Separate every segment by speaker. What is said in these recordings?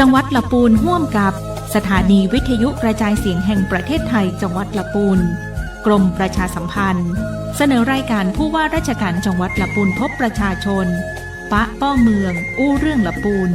Speaker 1: จังหวัดลำพูนร่วมกับสถานีวิทยุกระจายเสียงแห่งประเทศไทยจังหวัดลำพูนกรมประชาสัมพันธ์เสนอรายการผู้ว่าราชการจังหวัดลำพูนพบประชาชนปะป้อเมืองอู้เรื่องลำพูน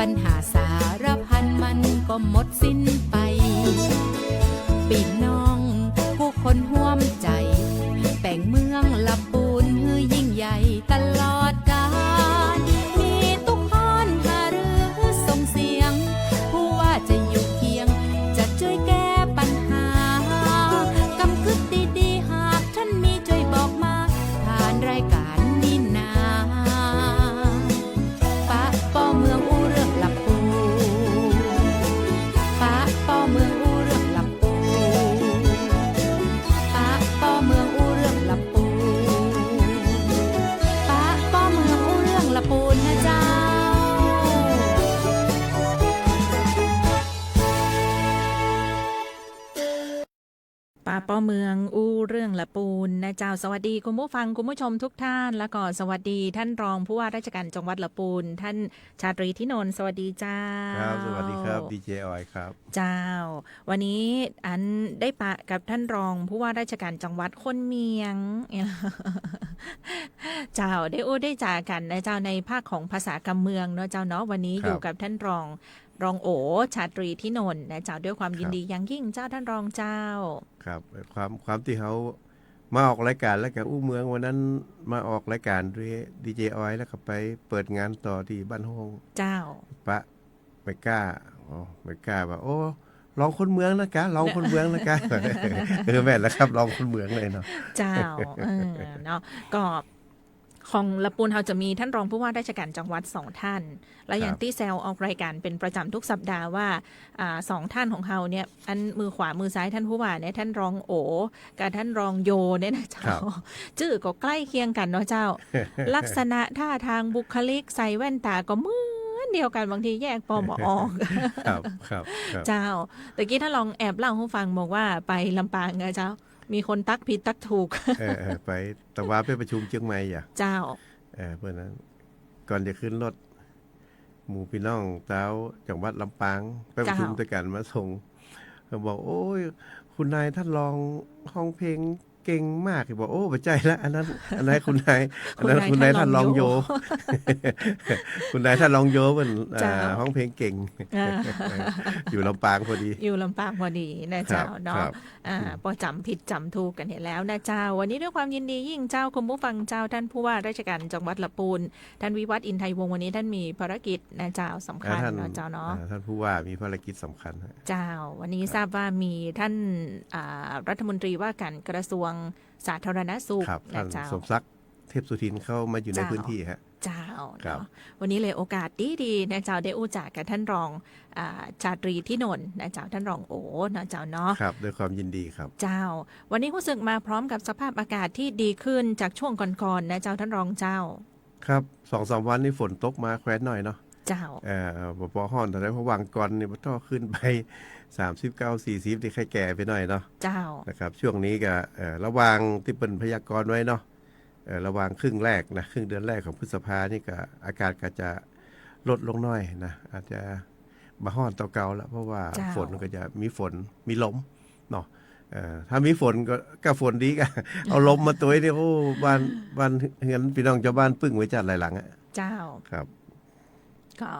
Speaker 2: ปัญหาสารพันมันก็หมดสิ้นไปพี่น้องผู้คนห่วมใจแต่งเมืองลำพูนฮือยิ่งใหญ่ตลอดกาลมีทุกคนหารือส่งเสียงผู้ว่าจะอยู่เคียงจะช่วยแก้ปัญหากำกึศดีๆหากท่านมีช่วยบอกมาผ่านรายการนี้นาปะป้อเมืองอู้เรื่องลำพูปะป้อเมืองอู้เรื่องลำพูปะป้อเมืองอู้เรื่องลำพูปะป้อเมืองอู้เรื่องลำพูนะเจ้า
Speaker 1: ป้าป้อเมืองอู้เรื่องละปูนนะเจ้าสวัสดีคุณผู้ฟังคุณผู้ชมทุกท่านแล้วก็สวัสดีท่านรองผู้ว่าราชการจังหวัดละปูนท่านชาตรีทินนท์สวัสดีเจ้า
Speaker 3: ครับสวัสดีครับดีเจออยครับ
Speaker 1: เจ้าวันนี้อันได้ปะกับท่านรองผู้ว่าราชการจังหวัดคนเมียงเจ้าได้อู้ได้จ่ากันนะเจ้าในภาคของภาษากำเมืองเนาะเจ้าเนาะวันนี้อยู่กับท่านรองโอชาตรีทินนท์นะเจ้าด้วยความยินดีอย่างยิ่งเจ้าท่านรองเจ้า
Speaker 3: ครับความที่เขามาออกรายการแล้วกับอู้เมืองวันนั้นมาออกรายการด้วยดีเจออยแล้วก็ไปเปิดงานต่อที่บ้านห้อง
Speaker 1: เจ้า
Speaker 3: ปะไม่กล้าว่าโอ้ลองคนเมืองนะกะลองคนเมืองนะกะแม่นแล้วครับลองคนเมืองเลยเนาะ
Speaker 1: เจ้าเนาะก็ของละปูนเราจะมีท่านรองผู้ว่าราชการจังหวัด2ท่านแล้วอย่างที่แซลออกรายการเป็นประจำทุกสัปดาห์ว่า2ท่านของเราเนี่ยอันมือขวามือซ้ายท่านผู้ว่าเนี่ยท่านรองโอกับท่านรองโยเนี่ยนะเจ้าชื่อก็ใกล้เคียงกันเนาะเจ้าลักษณะท่าทางบุคลิกใส่แว่นตาก็เหมือนเดียวกันบางทีแยกปอมออก
Speaker 3: ครับ
Speaker 1: เจ้าแต่กี้ถ้าลองแอบเล่าให้ฟังบอกว่าไปลำปางไงเจ้ามีคนตักผิดตักถูก
Speaker 3: ไปแต่ว่าไปประชุมเชียงใหม่
Speaker 1: เจ้า
Speaker 3: เพื่อนนั้นก่อนจะขึ้นรถหมู่พี่น้องเต้าจังหวัดลำปางไปประชุมด้วยกันมาส่งเขาบอกโอ้ยคุณนายท่านลองห้องเพลงเก่งมากบอกโอ้ปัจจัยละอันนั้นคุณนายคุณนายท่านลองโยคุณนายท่านลองโยเป็นห้องเพลงเก่งอยู่ลำปางพอดี
Speaker 1: นะเจ้าเนาะพอจำผิดจำถูกกันเห็นแล้วนะเจ้าวันนี้ด้วยความยินดียิ่งเจ้าคุณผู้ฟังเจ้าท่านผู้ว่าราชการจังหวัดลำพูนท่านวิวัฒน์อินไทยวงศ์วันนี้ท่านมีภารกิจนะเจ้าสำคัญเนาะเจ้าเนาะ
Speaker 3: ท่านผู้ว่ามีภารกิจสำคัญ
Speaker 1: เจ้าวันนี้ทราบว่ามีท่านรัฐมนตรีว่าการกระทรวงสาธารณสุข
Speaker 3: ท่านสมศักดิ์เทพสุทินเข้ามาอยู่ในพื้นที่ฮะ
Speaker 1: เจ้าเนาะวันนี้เลยโอกาสดีๆนะเจ้าได้อู้จากกับท่านรองชาตรีทินนท์นะเจ้าท่านรองโอนะเจ้าเนาะ
Speaker 3: ครับด้วยความยินดีครับ
Speaker 1: เจ้าวันนี้รู้สึกมาพร้อมกับสภาพอากาศที่ดีขึ้นจากช่วงก่อนๆนะเจ้าท่านรองเจ้า
Speaker 3: ครับ 2-3 วันนี้ฝนตกมาแคว้นหน่อยเนาะ
Speaker 1: เจ้า
Speaker 3: ปอฮ้อนแต่ได้เพราะวางก่อนนี่มันต้องขึ้นไป39-40ที่ใครแก่ไปหน่อยเนาะ
Speaker 1: เจ้า
Speaker 3: นะครับช่วงนี้ก็ระวังที่เป็นพยากรณ์ไว้เนาะระวังครึ่งแรกนะครึ่งเดือนแรกของพฤษภานี่ก็อากาศก็จะลดลงน้อยนะอาจจะมาฮ้อนต่อเก่าแล้วเพราะว่าฝนก็จะมีฝนมีลมเนาะถ้ามีฝนก็ฝนดีก็เอาลมมาตัวนี่โอ้บ้านเฮือนพี่น้องชาวบ้านปึ้งไว้จัดหลายหลังอ่ะ
Speaker 1: เจ้า
Speaker 3: ครับ
Speaker 1: ก็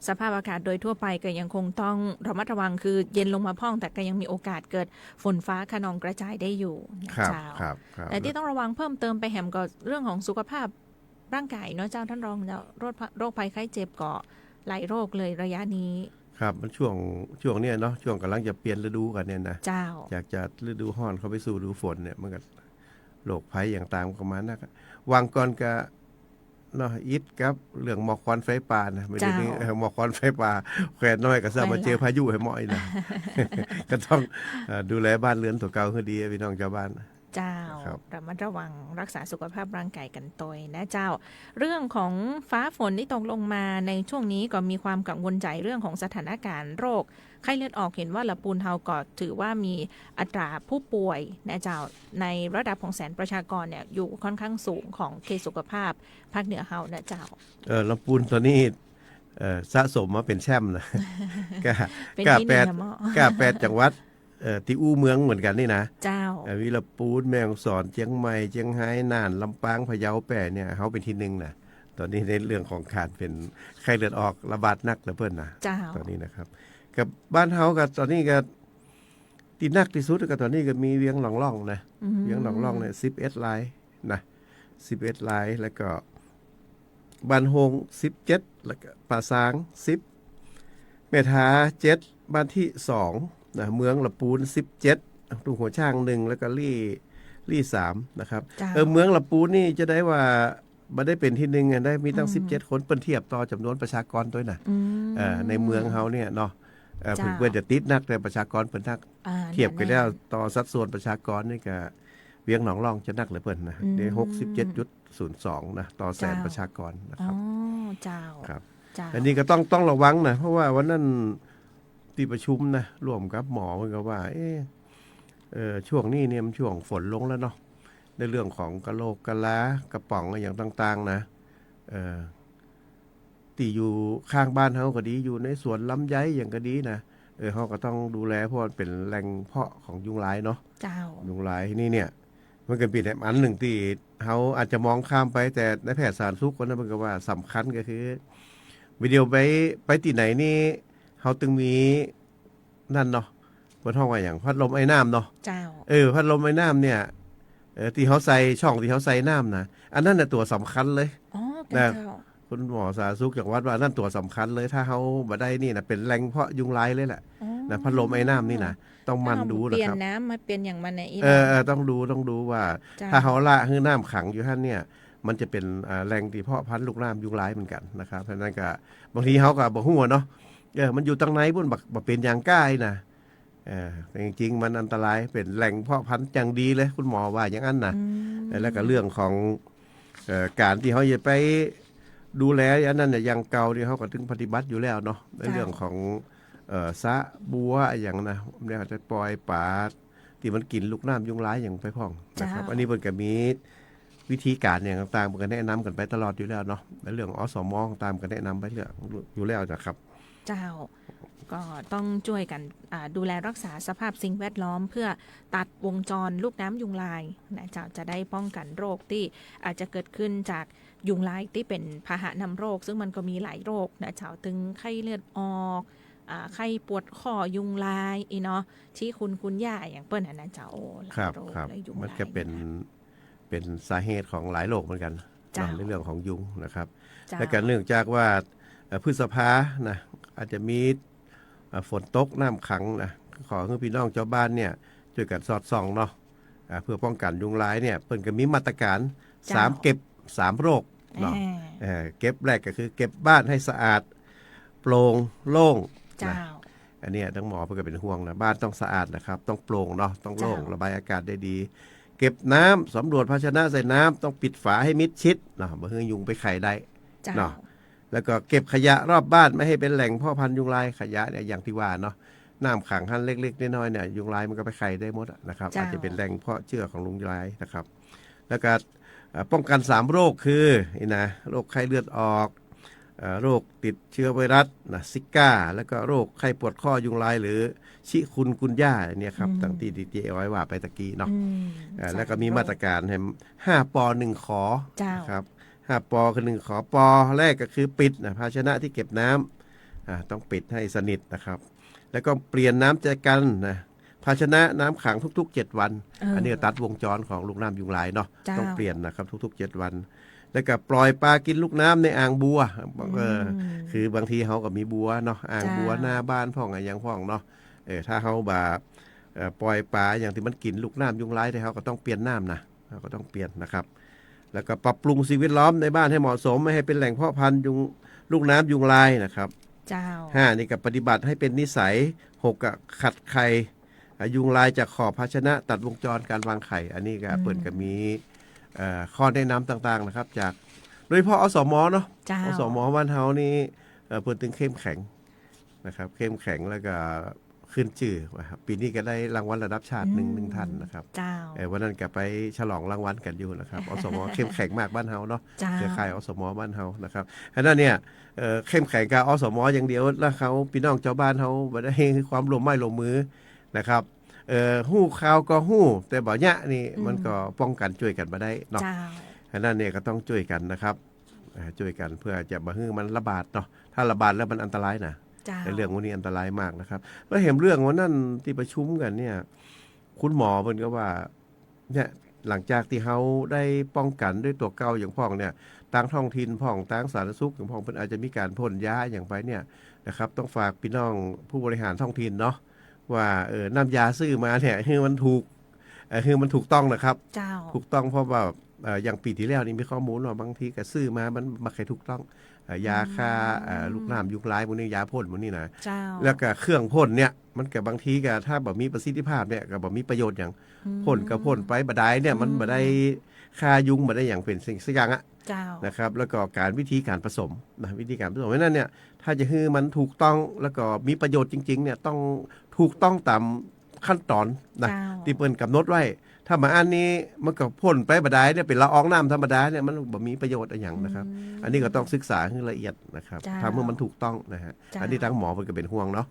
Speaker 1: สภาพอากาศโดยทั่วไปก็ยังคงต้องระมัดระวังคือเย็นลงมาพ่องแต่ก็ยังมีโอกาสเกิดฝนฟ้าคะนองกระจายได้อยู่
Speaker 3: เจ้า
Speaker 1: แต่ที่ต้องระวังเพิ่มเติมไปแหมก็เรื่องของสุขภาพร่างกายเนาะเจ้าท่านรองโรคภัยไข้เจ็บก็หลายโรคเลยระยะนี้
Speaker 3: ครับมันช่วงเนี้ยเนาะช่วงกำลังจะเปลี่ยนฤดูกันเนี่ยนะ
Speaker 1: เจ้า
Speaker 3: อยากจะฤดูร้อนเข้าไปสู่ฤดูฝนเนี่ยมันก็โรคภัยอย่างต่างประมาณนั้นวางก่อนก็เนาะอิดกับเรื่องหมอกควันไฟป่านะไม่ได้นี่หมอกควันไฟป่าแขวนน้อยก็ซะมาเจอพายุให้หมอยนะ ก็ต้องดูแลบ้านเรือนตัวเก่าให้ดีพี่น้องชาวบ้าน
Speaker 1: เจ้า
Speaker 3: ครับ
Speaker 1: ระมัดระวังรักษาสุขภาพร่างกายกันตยนะเจ้า เรื่องของฟ้าฝนที่ตกลงมาในช่วงนี้ก็มีความกังวลใจเรื่องของสถานการณ์โรคไข้เลือดออกเห็นว่าละปูนเฮาก็ถือว่ามีอัตราผู้ป่วยนะเจ้าในระดับของแสนประชากรเนี่ยอยู่ค่อนข้างสูงของเขตสุขภาพภาคเหนือเฮานะเจ้า
Speaker 3: ลำพูนตอนนี้สะสมมาเป็นแชมป์นะ
Speaker 1: เป็น
Speaker 3: กล้า
Speaker 1: ที่ห
Speaker 3: แป
Speaker 1: นึ่
Speaker 3: ด
Speaker 1: งนะหมอก
Speaker 3: ล้าแปดจังหวัดที่อู้เมืองเหมือนกันนี่นะ
Speaker 1: เจ้า
Speaker 3: วิรปูนแม่ฮ่องสอนเชียงใหม่เชียงรายน่านลำปางพะเยาแปร่เนี่ยเขาเป็นที่หนึ่งนะตอนนี้ในเรื่องของการเป็นไข้เลือดออกระบาดนักเหลือเพิ่นนะ
Speaker 1: เจ้า
Speaker 3: ตอนนี้นะครับกับบ้านเฮากับตอนนี้ก็ที่นักที่สุดก็ตอนนี้ก็มีเวียงหนองล่องนะ เวียงหนองล่องเนี่ย11รายนะ11รายแล้วก็บ้านโฮง17แล้วก็ป่าซาง10แม่ทา7บ้านที่2นะเมืองละปูน17ทุ่งหัวช้าง1แล้วก็ลี่3นะครับ
Speaker 1: เจ้า
Speaker 3: เมืองละปูนนี่จะได้ว่าบ่ได้เป็นที่หนึ่งอะได้มีตั้ง17คนเปิ้นเทียบต่อจำนวนประชากรด้วยนะ ในเมืองเฮาเนี่ยเนาะเพื่อนจะติดนักแต่ประชากรเพิ่นนัก เทียบกันแล้วต่อสัดส่วนประชากรนี่ก็เวียงหนองร่องจะนักเหลือเพิ่นนะได้ 67.02 นะต่อแสนประชากรนะค
Speaker 1: อ๋
Speaker 3: รั
Speaker 1: อบ เจ้า
Speaker 3: ครับ
Speaker 1: เจ้า
Speaker 3: อันนี้ก็ต้องระวังนะเพราะว่าวันนั้นที่ประชุมนะร่วมกับหมอมันก็ว่าช่วงนี้เนี่ยมันช่วงฝนลงแล้วเนาะในเรื่องของกะโหลกกะลากระป๋องอย่างต่างๆนะที่อยู่ข้างบ้านเฮาก็ดีอยู่ในสวนลำไยอย่างก็ดีนะเฮาก็ต้องดูแลเพราะมันเป็นแหล่งเพาะของยุงลายเนาะ
Speaker 1: เจ้า
Speaker 3: ยุงลายนี่เนี่ยมันก็เป็นอันหนึ่งที่เฮาอาจจะมองข้ามไปแต่ในแพทย์สาธารณสุขคนนั้นมันก็ว่าสำคัญก็คือวิดีโอไปที่ไหนนี่เฮาตึงมีนั่นเนาะบนห้องว่าอย่างพัดลมไอ้น้ำเนาะ
Speaker 1: เจ้า
Speaker 3: พัดลมไอ้น้ำเนี่ยที่เขาใส่ช่องที่เขาใส่น้ำนะอันนั้นน่ะตัวสำคัญเลย
Speaker 1: อ๋อเป็น
Speaker 3: นะ
Speaker 1: เจ้า
Speaker 3: คุณหมอสาธารณสุขจังหวัดว่านั่นตัวสำคัญเลยถ้าเขาบ่ได้นี่นะเป็นแหล่งเพาะยุงลายเลยแหละ
Speaker 1: อ๋อ
Speaker 3: นะพัดลมไอ้น้ำนี่นะต้องมันดู
Speaker 1: เป
Speaker 3: นะ
Speaker 1: ลี่ย
Speaker 3: คน รับ
Speaker 1: น้ำมาเปลี่ยนอย่างมันในอี
Speaker 3: ต้องดูว่า
Speaker 1: จ้
Speaker 3: ถ้าเขาละให้น้ำขังอยู่ท่านเนี่ย มันจะเป็นแหล่งที่เพาะพันธุ์ลูกน้ำยุงลายเหมือนกันนะครับเพราะฉะนั้นก็บางทีเขาก็บ่ฮู้เนาะมันอยู่ตรงไหนพุ่นบ่เป็นอย่างก้ายนะแต่จริงๆมันอันตรายเป็นแหล่งเพาะพันธุ์อย่างดีเลยคุณหมอว่าอย่างนั้นนะ แล้วก็เรื่องของการที่เขาจะไปดูแลอันนั้นเนี่ยอย่างเก่าที่เขาก็ถึงปฏิบัติอยู่แล้วเนาะในเรื่องของสะบัวอย่างนะเนี่ยจะปล่อยปลาที่มันกินลูกน้ำยุงร้ายอย่างไปพ่องนะครับอันนี้มันก็มีวิธีการอย่างต่างๆมันก็แนะนำกันไปตลอดอยู่แล้วเนาะในเรื่องอสมตามกันแนะนำไปเรื่อยอยู่แล้วนะครับ
Speaker 1: เจ้าก็ต้องช่วยกันดูแลรักษาสภาพสิ่งแวดล้อมเพื่อตัดวงจรลูกน้ำยุงลายนะเจ้าจะได้ป้องกันโรคที่อาจจะเกิดขึ้นจากยุงลายที่เป็นพาหะนำโรค ซึ่งมันก็มีหลายโรคนะเจ้าถึงไข้เลือดออกไข้ปวดคอยุงลายเนาะที่คุณย่าอย่างเปิ้ลนะเจ้าหลาย
Speaker 3: ครับ
Speaker 1: โรค
Speaker 3: ครับ
Speaker 1: เลยยุง
Speaker 3: มัน
Speaker 1: ลาย
Speaker 3: ก็เป็นสาเหตุของหลายโรคเหมือนกัน
Speaker 1: เจ้า
Speaker 3: ในเรื่องของยุงนะครับ
Speaker 1: เจ้า
Speaker 3: และก็เนื่องจากว่าพฤษภานะอาจจะมีฝนตกน้ำขังนะขอให้พี่น้องเจ้าบ้านเนี่ยช่วยกันสอดส่องเนาะเพื่อป้องกันยุงลายเนี่ยเพิ่นก็มีมาตรการ3เก็บ3โรคเนาะเก็บแรกก็คือเก็บบ้านให้สะอาดโปร่งโล่ง
Speaker 1: เจ้า
Speaker 3: นะอันนี้ทั้งหมอเพิ่นก็เป็นห่วงนะบ้านต้องสะอาดนะครับต้องโปร่งเนาะต้องโล่ง
Speaker 1: เจ้า
Speaker 3: ระบายอากาศได้ดี เก็บน้ำสำรวจภาชนะใส่น้ำต้องปิดฝาให้มิดชิดเนาะบ่ให้ยุงไปไข่ได้
Speaker 1: เจ้า
Speaker 3: เนาะ แล้วก็เก็บขยะรอบบ้านไม่ให้เป็นแหล่งพ่อพันธุ์ยุงลายขยะเนี่ยอย่างที่ว่าเนาะน้ำขังหั่นเล็กๆน้อยๆเนี่ยยุงลายมันก็ไปไข่ได้หมดนะครับ
Speaker 1: เจ้า
Speaker 3: อาจจะเป็นแหล่งเพาะเชื้อของยุงลายนะครับ แล้วก็ป้องกัน3โรคคือนี่นะโรคไข้เลือดออกโรคติดเชื้อไวรัสนะซิก้าแล้วก็โรคไข้ปวดข้อยุงลายหรือชิคุนกุนย่าเนี่ยครับตั้งที่ดีเจไว้ว่าไปตะกี้เนาะ แล้วก็มีมาตรการให้5ป1ขอ
Speaker 1: เจ้า
Speaker 3: ครับ5ปคือ1ขอปแรกก็คือปิดนะภาชนะที่เก็บน้ำต้องปิดให้สนิทนะครับ แล้วก็เปลี่ยนน้ำแจกันนะภาชนะน้ำขังทุกๆ7วัน อันนี้ตัดวงจรของลูกน้ำยุงลายเนาะ
Speaker 1: เจ้า
Speaker 3: ต้องเปลี่ยนนะครับทุกๆ7วัน แล้วก็ปล่อยปลากินลูกน้ำในอ่างบัว
Speaker 1: ม
Speaker 3: คือบางทีเขาก็มีบัวเนาะอ่างบัวหน้าบ้านพ่องอะไรอย่างพ่องเนาะถ้าเขาแบบปล่อยปลาอย่างที่มันกินลูกน้ำยุงลายที่เขาก็ต้องเปลี่ยนน้ำนะเขาก็ต้องเปลี่ยนนะครับแล้วก็ปรับปรุงสิ่งแวดล้อมในบ้านให้เหมาะสมไม่ให้เป็นแหล่งเพาะพันธุ์ยุงลูกน้ำยุงลายนะครับ
Speaker 1: เจ้า
Speaker 3: 5นี่ก็ปฏิบัติให้เป็นนิสัย6ก็ขัดไข่ยุงลายจากขอบภาชนะตัดวงจรการวางไข่อันนี้ก็เปิดก็มีข้อแนะนำต่างๆนะครับจากโดยเฉพาะอสมเนาะ
Speaker 1: เจ้า
Speaker 3: อสมบ้านเฮานี่เปิดถึงเข้มแข็งนะครับเข้มแข็งแล้วก็ขึ้นชื่อนะครับปีนี้ก็ได้รางวัลระดับชาติหนึ่งท่านนะครับ
Speaker 1: เจ้า
Speaker 3: วันนั้นก็ไปฉลองรางวัลกันอยู่นะครับอสมเข้มแข็งมากบ้านเฮาเนาะ
Speaker 1: เจ้า
Speaker 3: เครือข่ายอสมบ้านเฮานะครับอันนั้นเนี่ยเข้มแข็งกับอสมอย่างเดียวแล้วเขาพี่น้องชาวบ้านเฮาบ่ได้ความร่วมไม้ร่วมมือนะครับฮู้ข่าวก็ฮู้แต่บ่ยะนี่มันก็ป้องกันช่วยกันบ่ได้เนาะ
Speaker 1: เจ้า
Speaker 3: อันนั้นเนี่ยก็ต้องช่วยกันนะครับช่วยกันเพื่อจะบ่ให้มันระบาดเนาะถ้าระบาดแล้วมันอันตรายนะ
Speaker 1: เจ้า
Speaker 3: ในเรื่องวันนี้อันตรายมากนะครับแล้วเห็นเรื่องวันนั้นที่ประชุมกันเนี่ยคุณหมอเพิ่นก็ว่าเนี่ยหลังจากที่เขาได้ป้องกันด้วยตัวเก่าอย่างพ่องเนี่ยต่างท้องถิ่นพ่องต่างสาธารณสุขอย่างพ่องเพิ่นอาจจะมีการพ่นยาอย่างไปเนี่ยนะครับต้องฝากพี่น้องผู้บริหารท้องถิ่นเนาะว่าน้ำยาซื้อมาเนี่ยคือมันถูกคือมันถูกต้องนะครับ
Speaker 1: เจ้า
Speaker 3: ถูกต้องเพราะว่าอย่างปีที่แล้วนี่มีข้อมูลว่าบางทีก็ซื้อมามันมาใครถูกต้องยาฆ่าลูกน้ำยุงลายพวกนี้ยาพ่นพวกนี้นะ
Speaker 1: เจ้า
Speaker 3: แล้วก็เครื่องพ่นเนี่ยมันกับบางทีก็ถ้าแบบมีประสิทธิภาพเนี่ยก็แบบมีประโยชน์อย่างพ่นก็พ่นไปบ่ได้เนี่ยมันบ่ได้ฆ่ายุงบ่ได้อย่างเป็นสิ่งสักอย่างอะ
Speaker 1: เจ้า
Speaker 3: นะครับแล้วก็วิธีการผสมนะวิธีการผสมเพราะฉะนั้นเนี่ยถ้าจะให้มันถูกต้องแล้วก็มีประโยชน์จริงๆเนี่ยต้องถูกต้องตามขั้นตอนนะ
Speaker 1: เจ้า
Speaker 3: ที่เปิ้นกำหนดไว้ถ้ามาอันนี้มันก็พ่นไปบ่ได้เนี่ยเป็นละอองน้ำธรรมดาเนี่ยมันบ่มีประโยชน์อะไรอย่างนะครับ อันนี้ก็ต้องศึกษาให้ละเอียดนะครับ
Speaker 1: เจ้า
Speaker 3: ทำให้มันถูกต้องนะฮะ
Speaker 1: เจ้า
Speaker 3: อันนี้ทางหมอเพิ่นก็เป็นห่วงเนาะ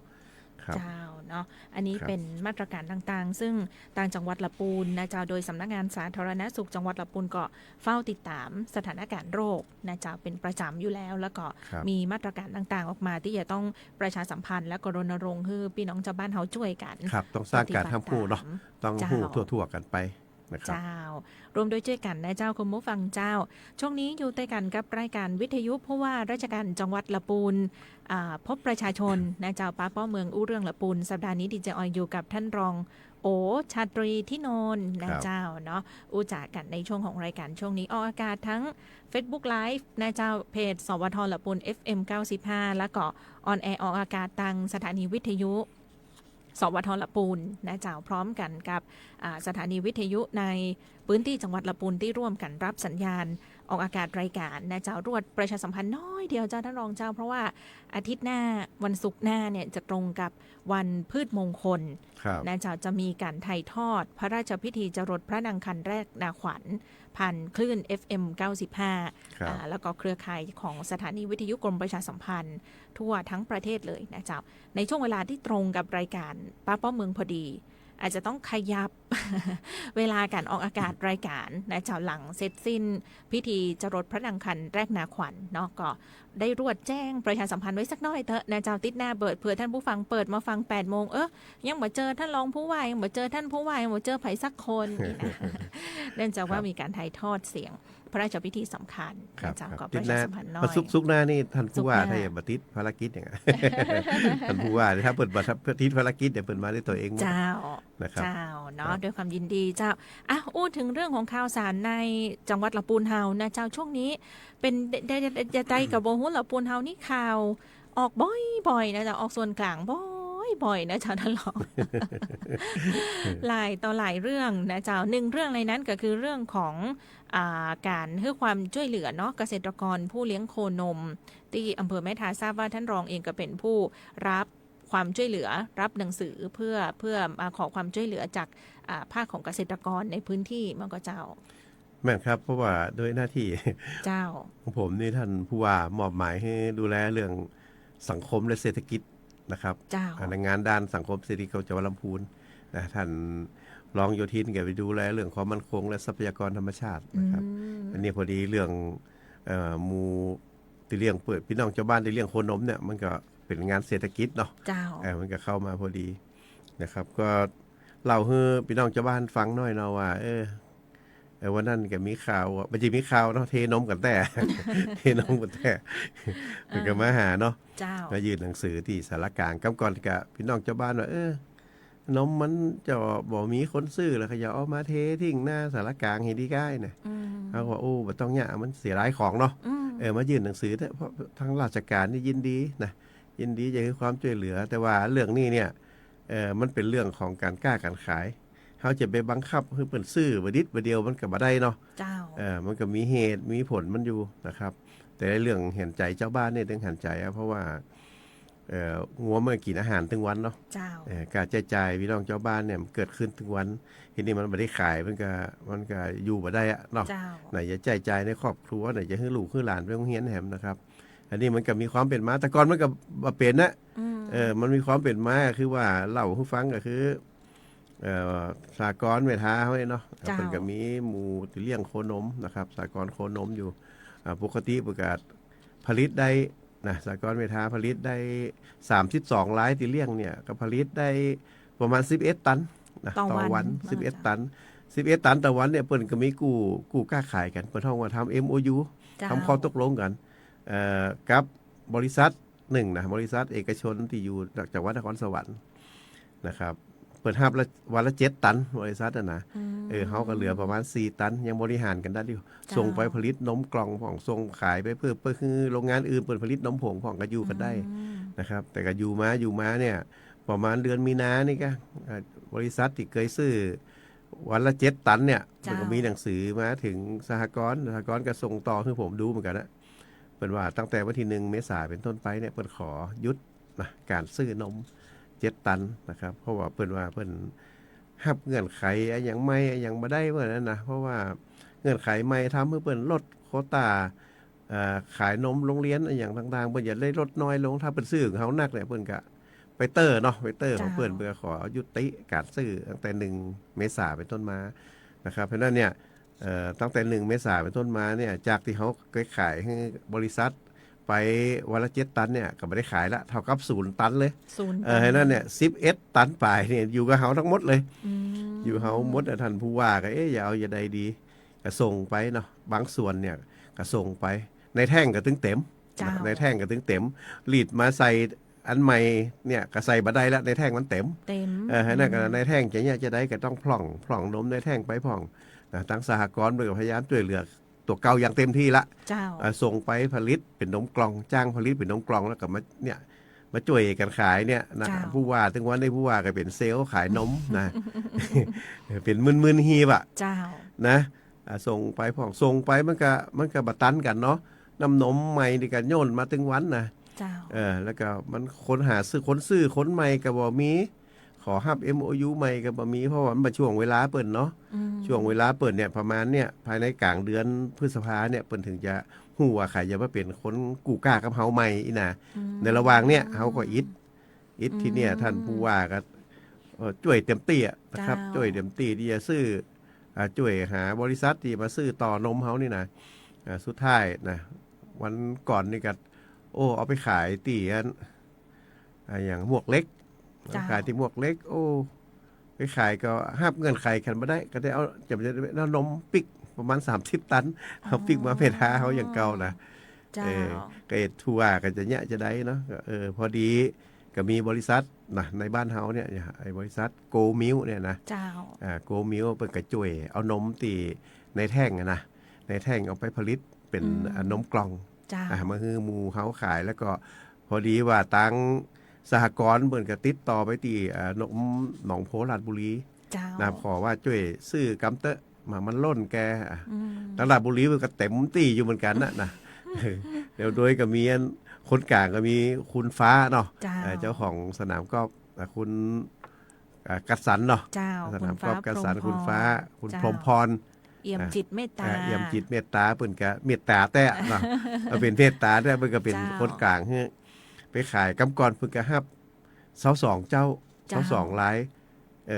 Speaker 3: ครับ
Speaker 1: เจ้าเนาะอันนี้
Speaker 3: ครับ
Speaker 1: เป็นมาตรการต่างๆ ซึ่งต่างจังหวัดละปูนนะเจ้าโดยสำนักงานสาธารณสุขจังหวัดละปูนก็เฝ้าติดตามสถานการณ์โรคนะเจ้าเป็นประจำอยู่แล้ว แล้วก็
Speaker 3: ครับ
Speaker 1: มีมาตรการต่างๆออกมาที่จะต้องประชาสัมพันธ์และก็รณรงค์ให้พี่น้องชาวบ้านเขาช่วยกัน
Speaker 3: ครับต้องสร้างการทำผู้เนาะต้อง
Speaker 1: เจ้า
Speaker 3: ผู้ทั่วๆกันไปนะครับ
Speaker 1: เจ้ารวมด้วยช่วยกันนะเจ้าคุณผู้ฟังเจ้า ช่วงนี้อยู่ใต้กันกับรายการวิทยุผู้ว่าราชการจังหวัดละปูนพบประชาชนนะเจ้าป้าป้อเมืองอู้เรื่องละปูนสัปดาห์นี้ดีเจออยอยู่กับท่านรองโอชาตรีที่นนท์นะเจ้าเนาะอู้จากกันในช่วงของรายการช่วงนี้ออกอากาศทั้ง Facebook Live นะเจ้าเพจสวทละปูน FM 95 แล้วก็ออนแอร์ออกอากาศทางสถานีวิทยุสวทละปูนนะเจ้าพร้อมกันกับสถานีวิทยุในพื้นที่จังหวัดละปูนที่ร่วมกันรับสัญญาณออกอากาศรายการนะเจ้ารวดประชาสัมพันธ์น้อยเดียวเจ้าท่านรองเจ้าเพราะว่าอาทิตย์หน้าวันศุกร์หน้าเนี่ยจะตรงกับวันพืชมงคล
Speaker 3: ครับ
Speaker 1: นะเจ้าจะมีการถ่ายทอดพระราชพิธีจรดพระนางคันแรกนาขวัญผ่านคลื่น FM 95
Speaker 3: ครับ
Speaker 1: แล้วก็เครือข่ายของสถานีวิทยุกรมประชาสัมพันธ์ทั่วทั้งประเทศเลยนะเจ้าในช่วงเวลาที่ตรงกับรายการป้าป้อมเมืองพอดี อาจจะต้องขยับ เวลาการออกอากาศรายการนะเจ้าหลังเสร็จสิ้นพิธีจรดพระนางคันแรกนาขวัญเนาะก็ได้รวดแจ้งประชาสัมพันธ์ไว้สักหน่อยเถอะนะเจ้าติดหน้าเปิดเผื่อท่านผู้ฟังเปิดมาฟัง8 โมงยังมาเจอท่านรองผู้ว่ายังมาเจอท่านผู้ว่ายังมาเจอไผสักคนนี่นะ เนื่องจากว่ามีการถ่ายทอดเสียงพระราชพิธีสำคัญ
Speaker 3: ครับ
Speaker 1: นะเจ้า
Speaker 3: ค
Speaker 1: ก็
Speaker 3: รับ
Speaker 1: ประชาสัมพันธ์น้อ
Speaker 3: มาย ซุกหน้านี่ท่านผู้ว่า
Speaker 1: ศุกร์หน้า
Speaker 3: ถ้าอย่าบัติดภารกิจอย่าง นั้น ท่านผู้ว่าถ้าเปิดบัติดภารกิจเดี๋ยวเปิดมาด้วยตัวเอง
Speaker 1: เจ้า
Speaker 3: นะครับ
Speaker 1: เจ้าเนาะ
Speaker 3: ครับ
Speaker 1: ด้วยความยินดีเจ้าอู้ถึงเรื่องของข่าวสารในจังหวัดละปูนเฮานะเจ้าช่วงนี้เป็นใจกับโบหุละปูนเฮานี่ข่าวออกบ่อยๆนะเจ้าออกส่วนกลางบ่อยๆนะเจ้าท่านรอง หลายต่อหลายเรื่องนะเจ้าหนึ่งเรื่องในนั้นก็คือเรื่องของการให้ความช่วยเหลือเนาะเกษตรกรผู้เลี้ยงโคนมที่อำเภอแม่ทาทราบว่าท่านรองเองก็เป็นผู้รับความช่วยเหลือรับหนังสือเพื่อมาขอความช่วยเหลือจากภาคของเกษตรกรในพื้นที่มันก็เจ้า
Speaker 3: แม่นครับเพราะว่าโดยหน้าที่
Speaker 1: เจ้า
Speaker 3: ของผมนี่ท่านผู้ว่ามอบหมายให้ดูแลเรื่องสังคมและเศรษฐกิจนะครับ
Speaker 1: เจ้า
Speaker 3: ในงานด้านสังคมเศรษฐกิจของจังหวัดลำพูนนะท่านรองโยธินแกไปดูแลเรื่องความมั่นคงและทรัพยากรธรรมชาตินะครับ อันนี้พอดีเรื่องหมูที่เลี้ยงเปิดพี่น้องชาวบ้านที่เลี้ยงโคนมเนี่ยมันก็เป็นงานเศรษฐกิจเนาะ
Speaker 1: เจ้า
Speaker 3: มันก็เข้ามาพอดีนะครับ ก็เล่าให้พี่น้องชาวบ้านฟังหน่อยเนาะว่า วันนั้นก็มีข่าวมันจะมีข่าวเนาะเทนมกันแต่ เทนมกันแต่มันก็มาหาเนาะ
Speaker 1: เจ้า
Speaker 3: มายื่นหนังสือที่สารกลางกำก่อนกับพี่น้องเจ้าบ้านว่านมมันจะบ่มีคนซื้อแล้วก็อย่าเอามาเททิ้งหน้าสารกลางให้ดีก้ายนะเขาว่าโอ้บ่ต้องเนี่ยมันเสียรายของเนาะมายื่นหนังสือเพราะทางราชการนี่ยินดีนะยินดีจะให้ความช่วยเหลือแต่ว่าเรื่องนี้เนี่ยมันเป็นเรื่องของการกล้าการขายเขาจะไปบังคับให้เปิดซื้อบดิษบเดียวมันก็บ่ได้เนาะ
Speaker 1: เจ้า
Speaker 3: มันก็มีเหตุมีผลมันอยู่นะครับ แต่เรื่องเห็นใจเจ้าบ้านเนี่ยต้องเห็นใจเพราะว่างัวเมื่อกินอาหารถึงวันเนาะ
Speaker 1: เจ้า
Speaker 3: การแจกจ่ายพี่น้องเจ้าบ้านเนี่ยมันเกิดขึ้นถึงวันทีนี้มันไม่ได้ขายมันก็อยู่บ่ได้อะเนาะ
Speaker 1: เจ้า
Speaker 3: ไหนจะแจกจ่ายในครอบครัวไหนจะให้ลูกให้หลานไปโรงเรียนแหมนะครับ อันนี้มันก็มีความเป็นมาแต่ก่อนมันก็บ่เป็นนะมันมีความเป็นมาคือว่าเล่าให้ฟังก็คือสากรณ์เวทาเขาเนาะมันก็มีหมู่ที่เลี้ยงโคนมนะครับสากรณ์โคนมอยู่ปกติประกาศผลิตได้นะสากรณ์เวทาผลิตได้32ล้านที่เลี้ยงเนี่ยก็ผลิตได้ประมาณ11ตันนะต่อวัน11ตัน11ตันต่อวันเนี่ยเปิ้นก็มีกู้กล้าขายกันเปิ้นท้องว่าทำ MOU ทำข้อตกลงกันกับบริษัทหนึ่งนะบริษัทเอกชนที่อยู่จากจังหวัดนครสวรรค์นะครับเปิดรับวันละ7ตันบริษัทนะเขาก็เหลือประมาณ4ตันยังบริหารกันได้อยู่ส่งไปผลิตนมกล่องผ่องส่งขายไปเพื่อคือโรงงานอื่นเปิดผลิตนมผงผ่องก็อยู่กันได้นะครับแต่ก็อยู่มาเนี่ยประมาณเดือนมีนานี่ก็บริษัทที่เคยซื้อวันละ7ตันเนี่ยมันก็มีหนังสือมาถึงสหกรณ์ก็ส่งต่อให้ผมดูเหมือนกันนะเป็นว่าตั้งแต่วันที่1 เมษายนเป็นต้นไปเนี่ยเปิดขอยุดนะการซื้อนม7ตันนะครับเพราะว่าเพิ่นหับเงื่อนไขอย่างไม่อย่างบ่ได้เพิ่นนั้นนะเพราะว่าเงื่อนไขใหม่ทำให้เพิ่นลดโควตาขายนมโรงเรียนอย่างต่างๆเพิ่นอย่าได้ลดน้อยลงถ้าเพิ่นซื้อของเขานักเนี่ยเพิ่นก็ไปเตอร์เนาะไปเตอร์ของเพิ่นเพื่อขอยุติการซื้อตั้งแต่1 เมษายนเป็นต้นมานะครับเพราะนั้นเนี่ยตั้งแต่1 เมษายนเป็นต้นมาเนี่ยจากที่เขาเคยขายให้บริษัทไปวันละ7ตันเนี่ยก็ไม่ได้ขายละเท่ากับ0ตันเลยให้นั่นเนี่ย11ตันไปเนี่ยอยู่กับเขาทั้งหมดเลยอยู่เขาหมดท่านผู้ว่าก็อย่าเอาอย่าใดดีก็ส่งไปเนาะบางส่วนเนี่ยก็ส่งไปในแท่งก็ถึงเต็มในแท่งก็ถึงเต็มรีดมาใส่อันใหม่เนี่ยก็ใส่บ่ได้ละในแท่งมันเต็มให้นั่นก็ในแท่งจะได้ก็ต้องพร่องนมในแท่งไปพร่องทางสหกรณ์ก็พยายามช่วยเหลือตัวเก่าอย่างเต็มที่ละส่งไปผลิตเป็นนมกล่องจ้างผลิตเป็นนมกล่องแล้วก็มาช่วยกันขายเนี่ยนะผู้ว่าถึงวันได้ผู้ว่าก็เป็นเซลล์ขายนมนะ เป็นมึนๆฮีบอ่ะนะส่งไปผ่องส่งไปมันก็บัตันกันเนาะน้ำนมใหม่ในการโยนมาถึงวันนะแล้วก็มันคนหาซื้อคนใหม่ก็บ่มีขอฮับ MOU ใหม่ก็บ่มีเพราะว่ามันช่วงเวลาเปิดเนาะช่วงเวลาเปิดเนี่ยประมาณเนี่ยภายในกลางเดือนพฤษภาเนี่ยเปิดถึงจะฮู้ว่าใครจะมาเป็นคนกูกล้ากับเฮาใหม่อีน่ะในระหว่างเนี่ยเฮาก็อิดที่เนี่ยท่านผู้ว่าก็ช่วยเต็มที่นะครับช่วยเต็มที่ที่จะซื้อช่วยหาบริษัทที่มาซื้อต่อนมเฮานี่นะสุดท้ายนะวันก่อนนี่ก็เอาไปขายตีอย่างหมวกเล็กขายที่หมวกเล็กไปขายก็ห้ามเงินไขกันไม่ได้ก็ได้เอานมปิกประมาณ30ตันเอาปิกมาเพทาเขาอย่างเก่านะก็ทัวร์กันจะเนี่ยจะได้เนาะพอดีก็มีบริษัทนะในบ้านเฮาเนี่ยไอ้บริษัทโกมิลเนี่ยนะโกมิลเปิดกระจุยเอานมตีในแท่งนะในแท่งเอาไปผลิตเป็นนมกล่องมาคือหมูเฮาขายแล้วก็พอดีว่าตั้งสหกรณ์เบิ่นก็ติดต่อไปที่นมหนองโพราชบุรีนะขอว่าช่วยซื้อกำเตะมันล้นแกตลาดบุรีมันก็เต็มตีอยู่เหมือนกันนะเดี๋ยวโดยก็มีคนกลางก็มีคุณฟ้าเนาะเจ้าของสนามกอล์ฟคุณกัสสันเนาะสนามกอล์ฟกัสสันคุณฟ้าคุณพรหมพร
Speaker 1: เอี่ยมจิตเมตตา
Speaker 3: เอี่ยมจิตเมตตาเพิ่นก็เมตตาแต่เนาะเป็นเมตตาแต่เพิ่นก็เป็นคนกลางไปขายกำกรเพิ่นก็ฮับ22เจ้า22ลาย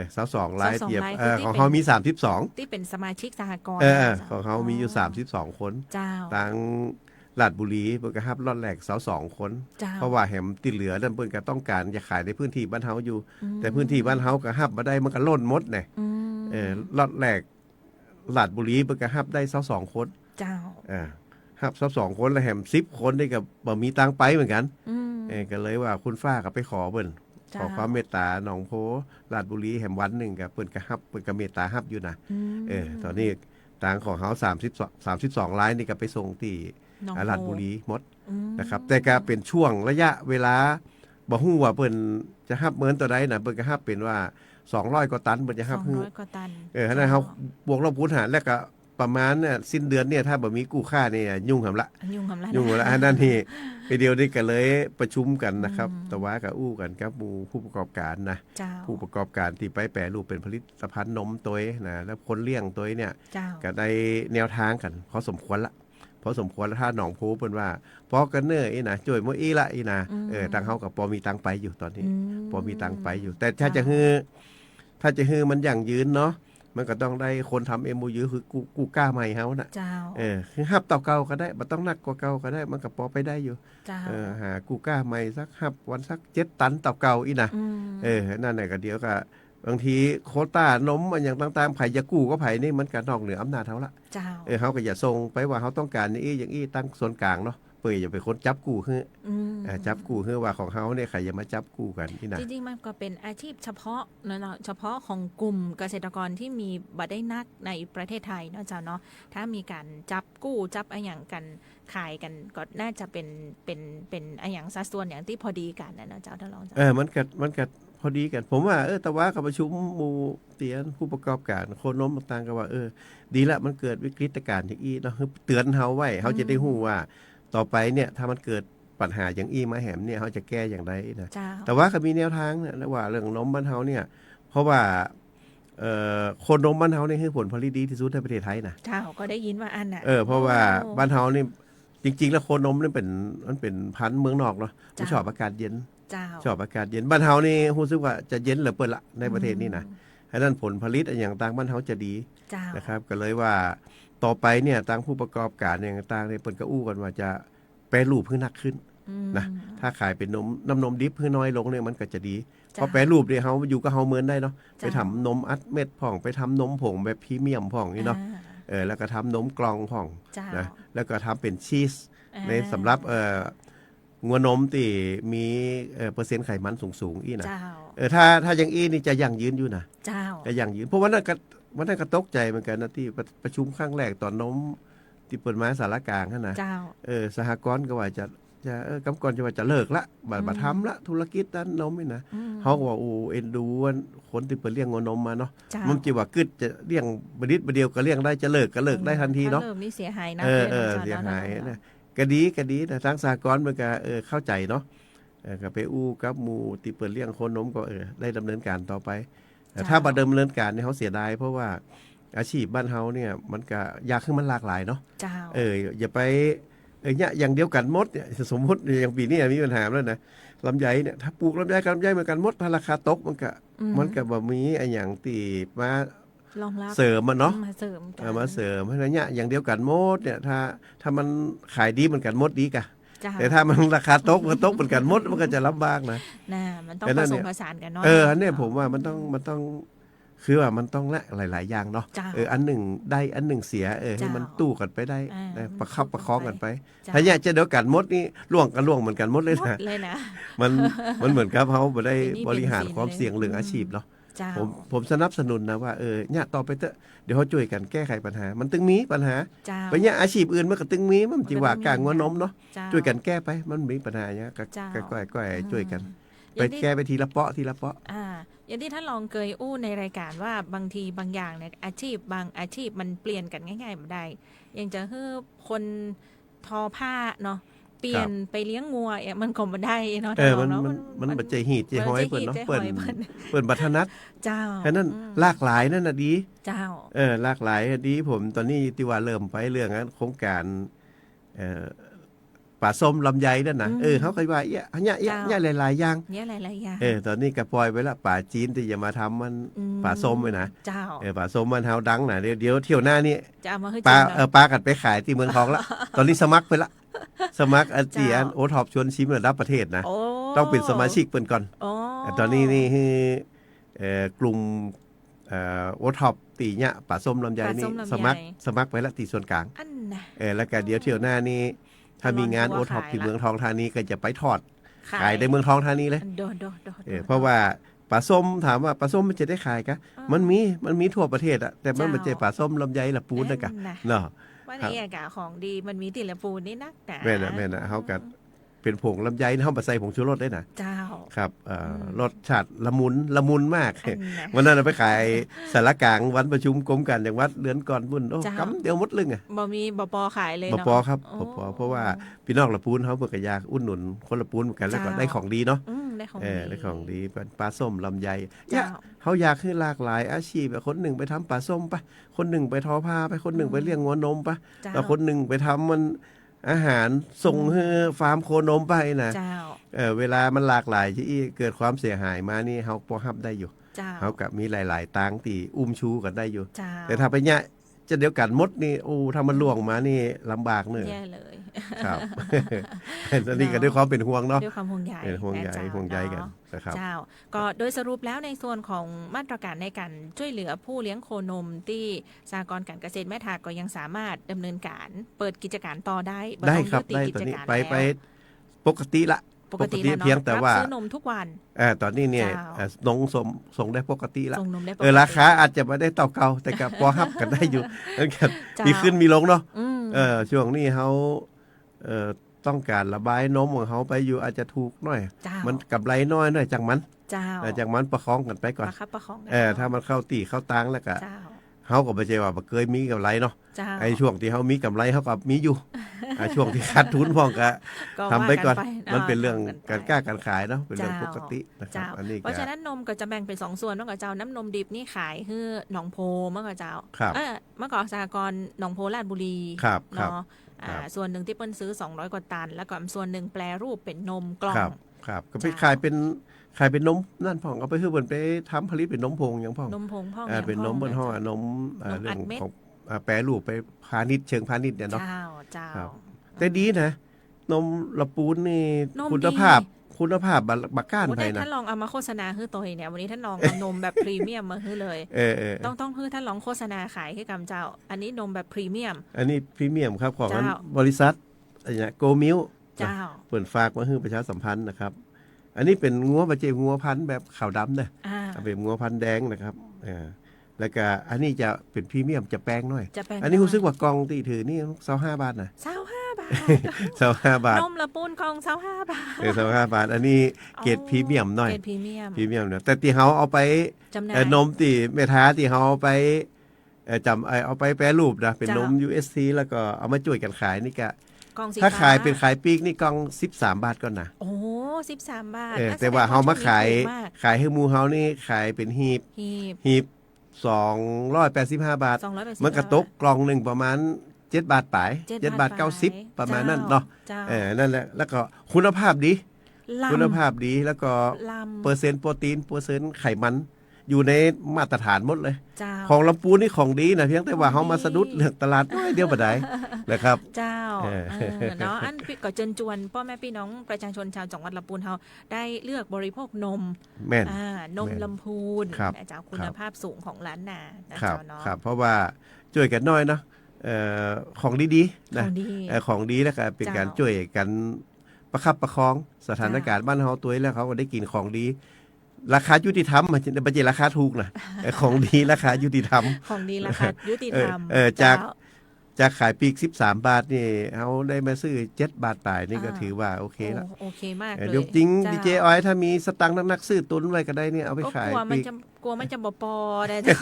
Speaker 3: 22ลายเทียบของเขามี32
Speaker 1: ที่เป็นสมาชิกสหกรณ์
Speaker 3: ของเขามีอยู่32คนต่างลาดบุรีเพิ่นก็ฮับรอดแรก22คนเพราะว่าแหมที่เหลือนั่นเพิ่นก็ต้องการจะขายในพื้นที่บ้านเฮาอยู่แต่พื้นที่บ้านเฮาก็ฮับบ่ได้มันก็ล้นหมดแน่รอดแรก ลาดบุรีเพิ่นก็รับได้22คน
Speaker 1: เจ้า
Speaker 3: รับ22คนแล้วแถม10คนนี่ก็บ่มีตังค์ไปเหมือนกันก็เลยว่าคุณฟ้าก็ไปขอเพิ่นขอความเมตตาหนองโพลาดบุรีแถมวันนึงก็เพิ่นก็รับเพิ่นก็เมตตารับอยู่นะตอนนี้ตังของเฮา32ล้านนี่ก็ไปส่งที่ลาดบุรีหมดนะครับแต่ก็เป็นช่วงระยะเวลาบ่ฮู้ว่าเพิ่นจะรับเหมือนตัวใดน่ะเพิ่นก็รับเป็นว่า200กว่าตันเพิ่นจะรับฮื้อ
Speaker 1: 200กว่าตัน
Speaker 3: อันนั้นเฮาบวกลบคูณหารแล้วก็ประมาณเนี่ยสิ้นเดือนเนี่ยถ้าบ่มีกู้ค่าเนี่ยยุ่งหำละยุ่งละอันนั้นนี่ไปเดียวนี้ก็เลยประชุมกันนะครับแต่ว่าก็อู้กันกับหมู่ผู้ประกอบการนะผู้ประกอบการที่ไปแปรรูปเป็นผลิตภัณฑ์นมตัวนะแล้วคนเลี้ยงตัวเนี่ยก็ได้แนวทางกันพอสมควรละเพราะสมควรแล้วถ้าหนองโพเพิ่นว่าพอกันเน้ออีนะจ่วยมื้ออีละอีนะทางเฮาก็พอมีตังไปอยู่ตอนนี้พอมีตังไปอยู่แต่ถ้าจะฮือมันยั่งยืนเนาะมันก็ต้องได้คนทำ MOU คือกูกล้าใหม่เฮาน่ะคือฮับเต่าเก่าก็ได้บ่ต้องหนักกว่าเก่าก็ได้มันก็พอไปได้อยู่หากูกล้าใหม่สักฮับวันสัก7ตันเต่าเก่าอีนะนั่นน่ะก็เดี๋ยวก็บางทีโควต้านมอันอย่างต่างๆไผจะกู้ก็ไผนี่มันก็นอกเหนืออำนาจเฮาละเฮาก็อย่าส่งไปว่าเฮาต้องการนี่อย่างอี้ตั้งส่วนกลางเนาะเปิ้นอย่าไปคนจับกู้คือจับกู้คือว่าของเฮาเนี่ยใครอย่ามาจับกู้กันนี่นะ
Speaker 1: จริงๆมันก็เป็นอาชีพเฉพาะเนาะเฉพาะของกลุ่มเกษตรกรที่มีบ่ได้นักในประเทศไทยเนาะเจ้าเนาะถ้ามีการจับกู้จับอะไรอย่างกันขายกันก็น่าจะเป็นอะไรอย่างสัดส่วนอย่างที่พอดีกันนะเจ้าท่านรอง
Speaker 3: มันก็พอดีกันผมว่าแต่ว่ากับประชุมหมู่เตียนผู้ประกอบการโคนมต่างๆก็ว่าดีละมันเกิดวิกฤตการณ์อย่างอี้เนาะเตือนเฮาไว้เฮาจะได้ฮู้ว่าต่อไปเนี่ยถ้ามันเกิดปัญหาอย่างอี้มาแหมเนี่ยเฮาจะแก้อย่างไรนะแต่ว่าก็มีแนวทางเนี่ยว่าเรื่องนมบ้านเฮาเนี่ยเพราะว่าโคนมบ้านเฮานี่คือผลผลิตดีที่สุดในประเทศไทยนะ
Speaker 1: เจ้าก็ได้ยินว่าอันน่ะ
Speaker 3: เพราะว่าบ้านเฮานี่จริงๆแล้วโคนมนี่มันเป็นพันธุ์เมืองนอกเนาะมันชอบอากาศเย็นชอบอากาศเย็นบ้านเฮานี่รู้สึกว่าจะเย็นเหลือเปิดละในประเทศนี้นะฉะนั้นผลผลิตอย่างต่างบ้านเฮาจะดีนะครับก็เลยว่าต่อไปเนี่ยทางผู้ประกอบการอย่างต่างเนี่ยเปิ้นก็อู้กันว่าจะแปรรูปให้หนักขึ้นนะถ้าขายเป็นน้ำนมดิบให้น้อยลงเนี่ยมันก็จะดีเพราะแปรรูปเนี่ยเฮาอยู่กับเฮาเหมือนได้เนาะไปทำนมอัดเม็ดพ่องไปทำนมผงแบบพรีเมียมพ่องนี่เนาะแล้วก็ทำนมกล่องพ่องนะแล้วก็ทำเป็นชีสในสำหรับงัวนมที่มีเปอร์เซ็นต์ไขมันสูงๆอีนะถ้าอย่างอีนี่จะยั่งยืนอยู่นะจะยั่งยืนเพราะว่านั่นก็ตกใจเหมือนกันนะที่ประชุมครั้งแรกตอนนมที่เปิดมาสารกลางนะสหกรณ์ก็ว่าจะกำกรจะว่าจะเลิกละบ่ทำละธุรกิจด้านนมนี่นะเฮาก็ว่าเอ็นดูคนที่เปิดเลี้ยงงัวนมมาเนาะมันสิว่าคึดจะเลี้ยงบ่นิดบ่เดียวก็เลี้ยงได้จะเลิกก็เลิกได้ทันทีเนาะ
Speaker 1: เลิกนี่เสียหายนะ
Speaker 3: เสียหายนะก็ดีแต่ทางสหกรณ์มันก็เข้าใจเนาะก็ไปอู้กับหมู่ที่เปิดเลี้ยงโคนมก็ได้ดำเนินการต่อไปถ้าบ่ดำเนินการเนี่ยเฮาเสียดายเพราะว่าอาชีพบ้านเฮาเนี่ยมันก็ยากขึ้นมันหลากหลายเนาะอย่าไปเนี่ยอย่างเดียวกันหมดเนี่ยสมมุติอย่างปีนี้มีปัญหาแล้วนะลำไยเนี่ยถ้าปลูกลำไยกับลำไยเหมือนกันหมดราคาตกมันก็บ่มีไอ้หยังที่มาร
Speaker 1: องรับ
Speaker 3: เสริมมันเนาะ
Speaker 1: มาเสริมเพราะ
Speaker 3: ฉะนั้นเนี่ยอย่างเดียวกันหมดเนี่ยถ้ามันขายดีเหมือนกันหมดดีกะแต่ถ้ามันราคาตกเหมือนกันหมดมันก็จะลำบากนะ
Speaker 1: มันต้องผสมผสานกันเนาะ
Speaker 3: อันนี้ผมว่ามันต้องคือว่ามันต้องหลายๆอย่างเนาะอันหนึ่งได้อันหนึ่งเสียให้มันตู้กันไปได้ประคับประคองกันไปถ้าเนี่ยจะเดียวกันหมดนี่ล่วงกันล่วงเหมือนกันหมดเลยนะมันเหมือนกับเขาบ่ได้บริหารความเสี่ยงเรื่องอาชีพเนาะผมสนับสนุนนะว่าเนี่ยต่อไปเถอะเดี๋ยวเขาช่วยกันแก้ไขปัญหามันตึงมีปัญหาไปเนี่ยอาชีพอื่นมันก็ตึงมีมันจิว่ากลางงัวนมเนาะช่วยกันแก้ไปมันมีปัญหาเนี่ยก็ช่วยกันไปแก้ไปทีละเปาะ
Speaker 1: อย่างที่ท่านลองเคยอู้ในรายการว่าบางทีบางอย่างเนี่ยอาชีพบางอาชีพมันเปลี่ยนกันง่ายๆไม่ได้อย่างจะให้คนทอผ้าเนาะเปลี่ยนไปเลี้ยงงัวมันก็บ่ได้เนาะ
Speaker 3: มันบ่ใจหีดใจห้อยเปิ้นเนาะเปิ้นบัฒนัด
Speaker 1: เจ้า
Speaker 3: ฉะนั้นหลากหลายนั่นน่ะดี
Speaker 1: เจ้า
Speaker 3: หลากหลายดีผมตอนนี้ที่ว่าเริ่มไปเรื่องนั้นโครงการป่าส้มลำไยนั่นนะเขาเคยว่าเนี่ยหลายๆอย่างตอนนี้ก็ปล่อยไว้ละป่าจีนที่จะมาทำมันป่าส้มไว้นะป่าส้มมันเฮาดังนะเดี๋ยวเที่ยวหน้านี้ปลากัดไปขายที่เมืองทองละตอนนี้สมัครไปละสมัครอาเจียนโอท็อปชวนชิมระดับประเทศนะต้องเป็นสมาชิกเปิ้นก่อนตอนนี้นี่คือกลุ่ม โอท็อปตีเนี่ยป่าส้มลำไยนี่
Speaker 1: ป่าส้มลำไย
Speaker 3: สมัครไว้ละตีส่วนกลาง
Speaker 1: อันน่ะ
Speaker 3: แล้วก็เดี๋ยวเที่ยวหน้านี้ถ้ามีงาน
Speaker 1: ต
Speaker 3: โอ
Speaker 1: ลอด
Speaker 3: ท็อป
Speaker 1: ขาย
Speaker 3: ที่
Speaker 1: ละ
Speaker 3: เมืองทองธานีก็จะไปทอดขายในเมืองทองธานีเลย
Speaker 1: โดน
Speaker 3: เพราะว่าปลาส้มถามว่าปลาส้มมันจะได้ขายกะมันมีทั่วประเทศอะแต่มันไม่ใช่ปลาส้มลำไยละปูนนะกะเนาะ
Speaker 1: ว่าในอากาศของดีมันมีติละปูนนี่นักหนา
Speaker 3: แม่นะเฮาก็เป็นผงลำไยเฮามาใส่ผงชูรสได้นะ
Speaker 1: เจ้า
Speaker 3: ครับรสชาติละมุนมาก
Speaker 1: อันน่ะ
Speaker 3: วันนั้นเราไปขายสารกลางวันประชุมกรมการจังหวัดเดือนก่อนบุญโอ้
Speaker 1: เจ้า
Speaker 3: กำเดียวหมดลึงอ่ะ
Speaker 1: บ่มีบ่ปอขายเลย
Speaker 3: บ่
Speaker 1: เนาะ
Speaker 3: ปอครับ
Speaker 1: โอ้
Speaker 3: บ่ปอเพราะว่าพี่น้องละปูนเฮาเพิ่นก็อยากอุดหนุนคนละปูนเหมือนกันแล้วก็
Speaker 1: เจ้า
Speaker 3: ได้ของดีเนาะ
Speaker 1: ได้ของ
Speaker 3: ได้ของดีเป็นปลาส้มลำไย
Speaker 1: เจ้า
Speaker 3: เขาอยากให้หลากหลายอาชีพแบบคนหนึ่งไปทำปลาส้มปะคนหนึ่งไปทอผ้าไปคนหนึ่งไปเลี้ยงงัวนมปะ
Speaker 1: เจ้า
Speaker 3: แล้วคนหนึ่งไปทำมันอาหารส่งให้ฟาร์มโคนมไปนะ
Speaker 1: เจ้า
Speaker 3: เวลามันหลากหลายที่เกิดความเสียหายมานี่เขาพอฮับได้อยู่
Speaker 1: เจ้า
Speaker 3: เขากับมีหลายๆตังตีอุ้มชูกันได้อยู่
Speaker 1: เจ้า
Speaker 3: แต่ถ้าไปเนี่ยจะเดียวกันมดนี่โอ้ถ้ามันล่วงมานี่ลำบากเนอะ
Speaker 1: แย่เลย
Speaker 3: ครับ อันนี้ก็ด้วยความเป็นห่วงเนาะ
Speaker 1: ด้วยความห่วงใย
Speaker 3: เป็นห่วงใย
Speaker 1: นะเจ้า
Speaker 3: ห่วงใยกัน
Speaker 1: เนาะ
Speaker 3: นะครับ
Speaker 1: เจ้าก็โดยสรุปแล้วในส่วนของมาตรการในการช่วยเหลือผู้เลี้ยงโคนมที่สหกรณ์การเกษตรแม่ทาก็ยังสามารถดำเนินการเปิดกิจการต่อได้
Speaker 3: ได้
Speaker 1: ต้อง
Speaker 3: ครับ
Speaker 1: ยุติ
Speaker 3: ได้
Speaker 1: กิ
Speaker 3: ตอน
Speaker 1: จ
Speaker 3: นี้
Speaker 1: การ
Speaker 3: ไป
Speaker 1: แล้ว
Speaker 3: ปกติละ
Speaker 1: ปกติแล้ว
Speaker 3: เพียงแต่ว่า
Speaker 1: รับซื้อนมทุกวัน
Speaker 3: ตอนนี้เนี่ย
Speaker 1: เจ้า
Speaker 3: น้องส่งได้ปกติละ
Speaker 1: ส่งนมได้ปกติ
Speaker 3: ราคาอาจจะไม่ได้เต่าเก่าแต่ก็พอฮับกันได้อยู่ นั่นกัน
Speaker 1: เจ้ามี
Speaker 3: มีขึ้นมีลงเนาะ
Speaker 1: อืม
Speaker 3: ช่วงนี้เขาต้องการระบายนมของเขาไปอยู่อาจจะถูกหน่อย
Speaker 1: เจ้า
Speaker 3: มันกำไรน้อยหน่อยจากมัน
Speaker 1: เจ้า
Speaker 3: จากมันประคองกันไปก่อน
Speaker 1: ประคับประคองกัน
Speaker 3: ถ้ามันเข้าตีเข้าตังแล้วก็
Speaker 1: เจ้า
Speaker 3: เขาก็ไม่ใช่ว่าบ่เคยมีกำไรเนาะ
Speaker 1: เจ้า
Speaker 3: ไอ้ช่วงที่เขามีกำไรเขาก็มีอยู่ ช่วงที่ขาดทุนพ่องก็ ทำไปก่อน
Speaker 1: ว่า
Speaker 3: มันเป็นเรื่อง
Speaker 1: ทำ
Speaker 3: การ
Speaker 1: ไป
Speaker 3: กล้าการขายเนาะเป็นเรื่อง
Speaker 1: เจ้า
Speaker 3: ปกตินะครับ
Speaker 1: เจ้า
Speaker 3: อันนี้
Speaker 1: เพราะฉะนั้นนมก็จะแบ่งเป็น2ส่วนเมื่อก่อนเจ้าน้ำนมดิบนี่ขายคือหนองโพเมื่อก่อนเจ้า
Speaker 3: ครับ
Speaker 1: เมื่อก่อนสหกรณ์หนองโพราชบุรี
Speaker 3: ครับ
Speaker 1: เนาะ
Speaker 3: ครับ
Speaker 1: ส่วนหนึ่งที่เปิ้ลซื้อ200กว่าตัน แล้วก็ส่วนหนึ่งแปลรูปเป็นนมกล่อ
Speaker 3: ครั
Speaker 1: ง
Speaker 3: บครับก็ไป
Speaker 1: เจ้า
Speaker 3: ขายเป็นนมนั่นพ่องเอาไปคือเบิ่นไปทำผลิตเป็นนมผงอย่างพ่อง
Speaker 1: นมผงพ่อง
Speaker 3: เป็นนมบนห่อ
Speaker 1: เจ้า
Speaker 3: นม
Speaker 1: นม
Speaker 3: เรื่
Speaker 1: อั
Speaker 3: อง
Speaker 1: ดเม็ด
Speaker 3: ของแปรรูปไปพาณิชย์เชิงพาณิชย์เนี่ยเนาะ
Speaker 1: เจ้าเจ้า
Speaker 3: ครับ แต่ดีนะ นมละปูนนี่
Speaker 1: นม
Speaker 3: คุณ
Speaker 1: ดี
Speaker 3: ภาพบักก้าน
Speaker 1: โอ้
Speaker 3: ไป
Speaker 1: ได้
Speaker 3: นะ
Speaker 1: ท่านลองเอามาโฆษณาให้ตัวเนี่ยวันนี้ท่านลองเอานมแบบพรีเมียมมาให้เลย ต้องให้ท่านลองโฆษณาขายให้กับเจ้า อันนี้นมแบบพรีเมียม
Speaker 3: อันนี้พรีเมียมครับของ
Speaker 1: เจ้า
Speaker 3: บริษัทอะไรเนี่ยโกมิล
Speaker 1: เจ้า
Speaker 3: เปิดฝากมาให้ประชาสัมพันธ์นะครับ อันนี้เป็นงัวประเจงัวพันธุ์แบบขาวดำนะ เป็นงัวพันธุ์แดงนะครับแล้วก็อันนี้จะเป็นพรีเมียมจะแป้งหน่อย
Speaker 1: จะเป็น
Speaker 3: อันนี้รู้สึกว่ากองตีถือนี่25 บาทนะ
Speaker 1: 25 บาท
Speaker 3: 25 บาท
Speaker 1: นมละปูนกอง25 บาท
Speaker 3: 25 บาท อันนี้เกรดพรีเมียมหน่อย
Speaker 1: เกรดพรีเมียม
Speaker 3: พรีเมียมเนี่ยแต่ที่เขาเอาไป
Speaker 1: จำหน่าย
Speaker 3: นมตีเมทาที่เขาเอาไปเอาไปแปรรูปนะเป็นนม UST แล้วก็เอามาจ่วยกันขายนี่ก็
Speaker 1: กองสี
Speaker 3: ถ้า
Speaker 1: ฟ้
Speaker 3: ขายเป็นขายปีกนี่กอง13 บาทก่อนนะ
Speaker 1: โอ้13 บาท
Speaker 3: แต่ว่าเขามาขาย
Speaker 1: ถูกมาก
Speaker 3: ขายให้หมูเฮานี่ขายเป็นหีบ
Speaker 1: หีบ
Speaker 3: 285 บาท
Speaker 1: 280
Speaker 3: มันกระตกกล่องหนึ่งประมาณ7 บาทปลาย7 บาท 90 ประมาณนั้นเนาะ
Speaker 1: จ้
Speaker 3: นั่นแหละแล้วก็คุณภาพดี
Speaker 1: ลำ
Speaker 3: คุณภาพดีแล้วก็
Speaker 1: ลำ
Speaker 3: เปอร์เซ็นต์โปรตีนเปอร์เซ็นต์ไขมันอยู่ในมาตรฐานหมดเลย
Speaker 1: เจ้า
Speaker 3: ของลำปูนนี่ของดีนะเพียงแต่ว่าเขามาสะดุดเรื่องตลาดน้อยเดียวบ่ได้นะครับ
Speaker 1: เจ้า
Speaker 3: เออ
Speaker 1: เนาะอันก็เชิญชวนพ่อแม่พี่น้องประชาชนชาวจังหวัดลำพูนเฮาได้เลือกบริโภคนม
Speaker 3: แม่น
Speaker 1: นม
Speaker 3: แม่น
Speaker 1: ลำพูน
Speaker 3: ครับ
Speaker 1: นะเจ้าคุณภาพสูงของร้านนานะ
Speaker 3: ครับ
Speaker 1: เจ้าเนาะ
Speaker 3: ครับ เพราะว่าช่วยกันน้อยเนาะของดีๆ
Speaker 1: ข
Speaker 3: นะ
Speaker 1: องดี
Speaker 3: ของดีแล้วก็เป็นการ
Speaker 1: เจ้า
Speaker 3: ช่วยกันประคับประคองสถานการณ์บ้านเฮาตัวเองแล้วเขาก็ได้กินของดี ราคายุติธรรมมันจะไม่ใช่ราคาถูกนะ ของดีราคายุติธรรม
Speaker 1: ของดีราคายุติธรรม
Speaker 3: จาก
Speaker 1: เจ้
Speaker 3: จากขายปีก13 บาทนี่เขาได้มาซื้อ7 บาทปลายนี่ก็ถือว่าโอเคแล้ว
Speaker 1: โอเคมากเลย
Speaker 3: เดี๋ยวจริง
Speaker 1: เา
Speaker 3: ดีเจออยถ้ามีสตังค์นักๆซื้อตุนไว้ก็ได้เนี่ยเอาไป
Speaker 1: ก็
Speaker 3: ขาย
Speaker 1: กลัวมัน
Speaker 3: ปีก
Speaker 1: จะกลัวมันจะบ่ปอนะเจ้า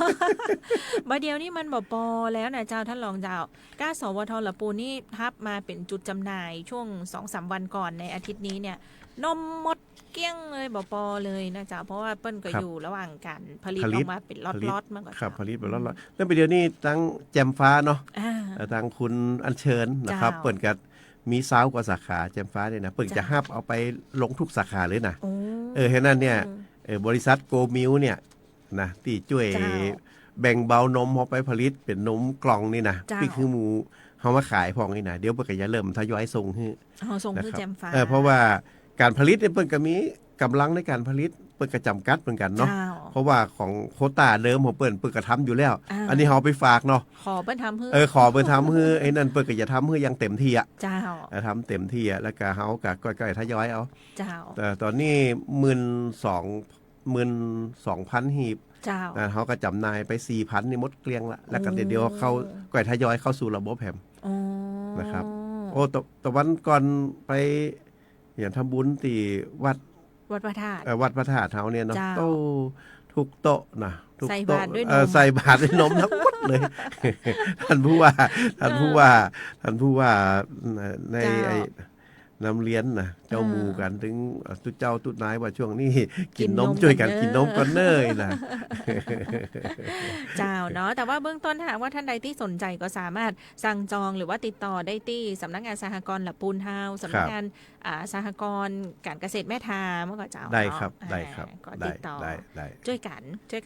Speaker 1: บาเดียวนี่มันบ่ปอแล้วนะเจ้าท่านรองเจ้าก้าสวทละปูนี่ทับมาเป็นจุดจำหน่ายช่วง 2-3 วันก่อนในอาทิตย์นี้เนี่ยนมหมดเกลี้ยงเลยบ่ปอเลยนะเจ้าเพราะว่าเปิ้ลก็อยู่ระหว่างการผลิตออกมาเป็นล็อตๆมาก่อน
Speaker 3: ครับ
Speaker 1: เจ้า
Speaker 3: ผลิตไปแล้วแล้วไปเดี๋ยวนี้ตั้งแจมฟ้าเนาะ
Speaker 1: อ่า
Speaker 3: ทางคุณอัญเชิญนะครับ
Speaker 1: เจ้า
Speaker 3: เปิดกันมีซาวกว่าสาขาแจมฟ้าเนี่ยนะเปิดจะห้าบเอาไปลงทุกสาขาเลยนะ
Speaker 1: โอ้
Speaker 3: เห็นนั่นเนี่ยบริษัทโกมิลเนี่ยนะที่ช่วย
Speaker 1: เจ้า
Speaker 3: แบ่งเบานมเอาไปผลิตเป็นนมกล่องนี่นะ
Speaker 1: เจ้า
Speaker 3: พี่คือหมูเขามาขายพองนี่นะเดี๋ยวเปิดก็จะเริ่มทยอยส่งให้
Speaker 1: เอาส่ง
Speaker 3: นะ
Speaker 1: คือ
Speaker 3: ครับ
Speaker 1: แจมฟ้า
Speaker 3: เพราะว่าการผลิตเนี่ยเปิดก็มีกำลังในการผลิต ปิดกระจำกัดเหมือนกันเนาะ
Speaker 1: เจ้า
Speaker 3: เพราะว่าของโควต้าเดิมของเปิ้นเปิดกระทำอยู่แล้ว อันนี้เฮาไปฝากเนาะ
Speaker 1: ขอเปิ้นทำเพื่อ
Speaker 3: ขอเปิ้นทำให้ไอ้นั่นเปิ้นก็จะทำให้อยังเต็มที่อ่ะ
Speaker 1: เจ้า
Speaker 3: ทำเต็มที่อ่ะแล้วก็เฮาก็ก้อยๆทยอยเอา
Speaker 1: เจ้า
Speaker 3: แต่ตอนนี้12,000 หีบ
Speaker 1: เจ้า
Speaker 3: เขาก็จำหนายไป 4,000 นี่หมดเกลี้ยงละแล้วก็เดี๋ยวเข้าก้อยทยอยเข้าสู่ระบบแฮม
Speaker 1: อ๋อ
Speaker 3: นะครับ โอ้ตะวันก่อนไปอย่างทำบุญที่วัด
Speaker 1: วัดพระธาตุ
Speaker 3: วัดพระธาตุเฮาเนี่ยเนาะ
Speaker 1: เจ้า
Speaker 3: โตทุกโต๊ะนะทุก
Speaker 1: ใส่
Speaker 3: โต๊ะ
Speaker 1: บาตรด้วยนม
Speaker 3: ใส่บาตรด้วยนมทั้งหมดเลย ท่านผู้ว่าในไอ้นำเลี้ยนนะเจ้าหมู่กันถึงตุเจ้าตุนายว่าช่วงนี้กินนมช่วยกันกินนมกันเนยนะ
Speaker 1: เจ้าเนาะแต่ว่าเบื้องต้นหากว่าท่านใดที่สนใจก็สามารถสั่งจองหรือว่าติดต่อได้ที่สำนักงานสหกรณ์หลับปูนเฮาสำนักงานสหกรณ์การเกษตรแม่ทาเมื่อก่อนเจ้า
Speaker 3: ได้ครับ
Speaker 1: เนาะ
Speaker 3: ได้ครับ
Speaker 1: ก็ติดต่อ
Speaker 3: ได้
Speaker 1: ช่วย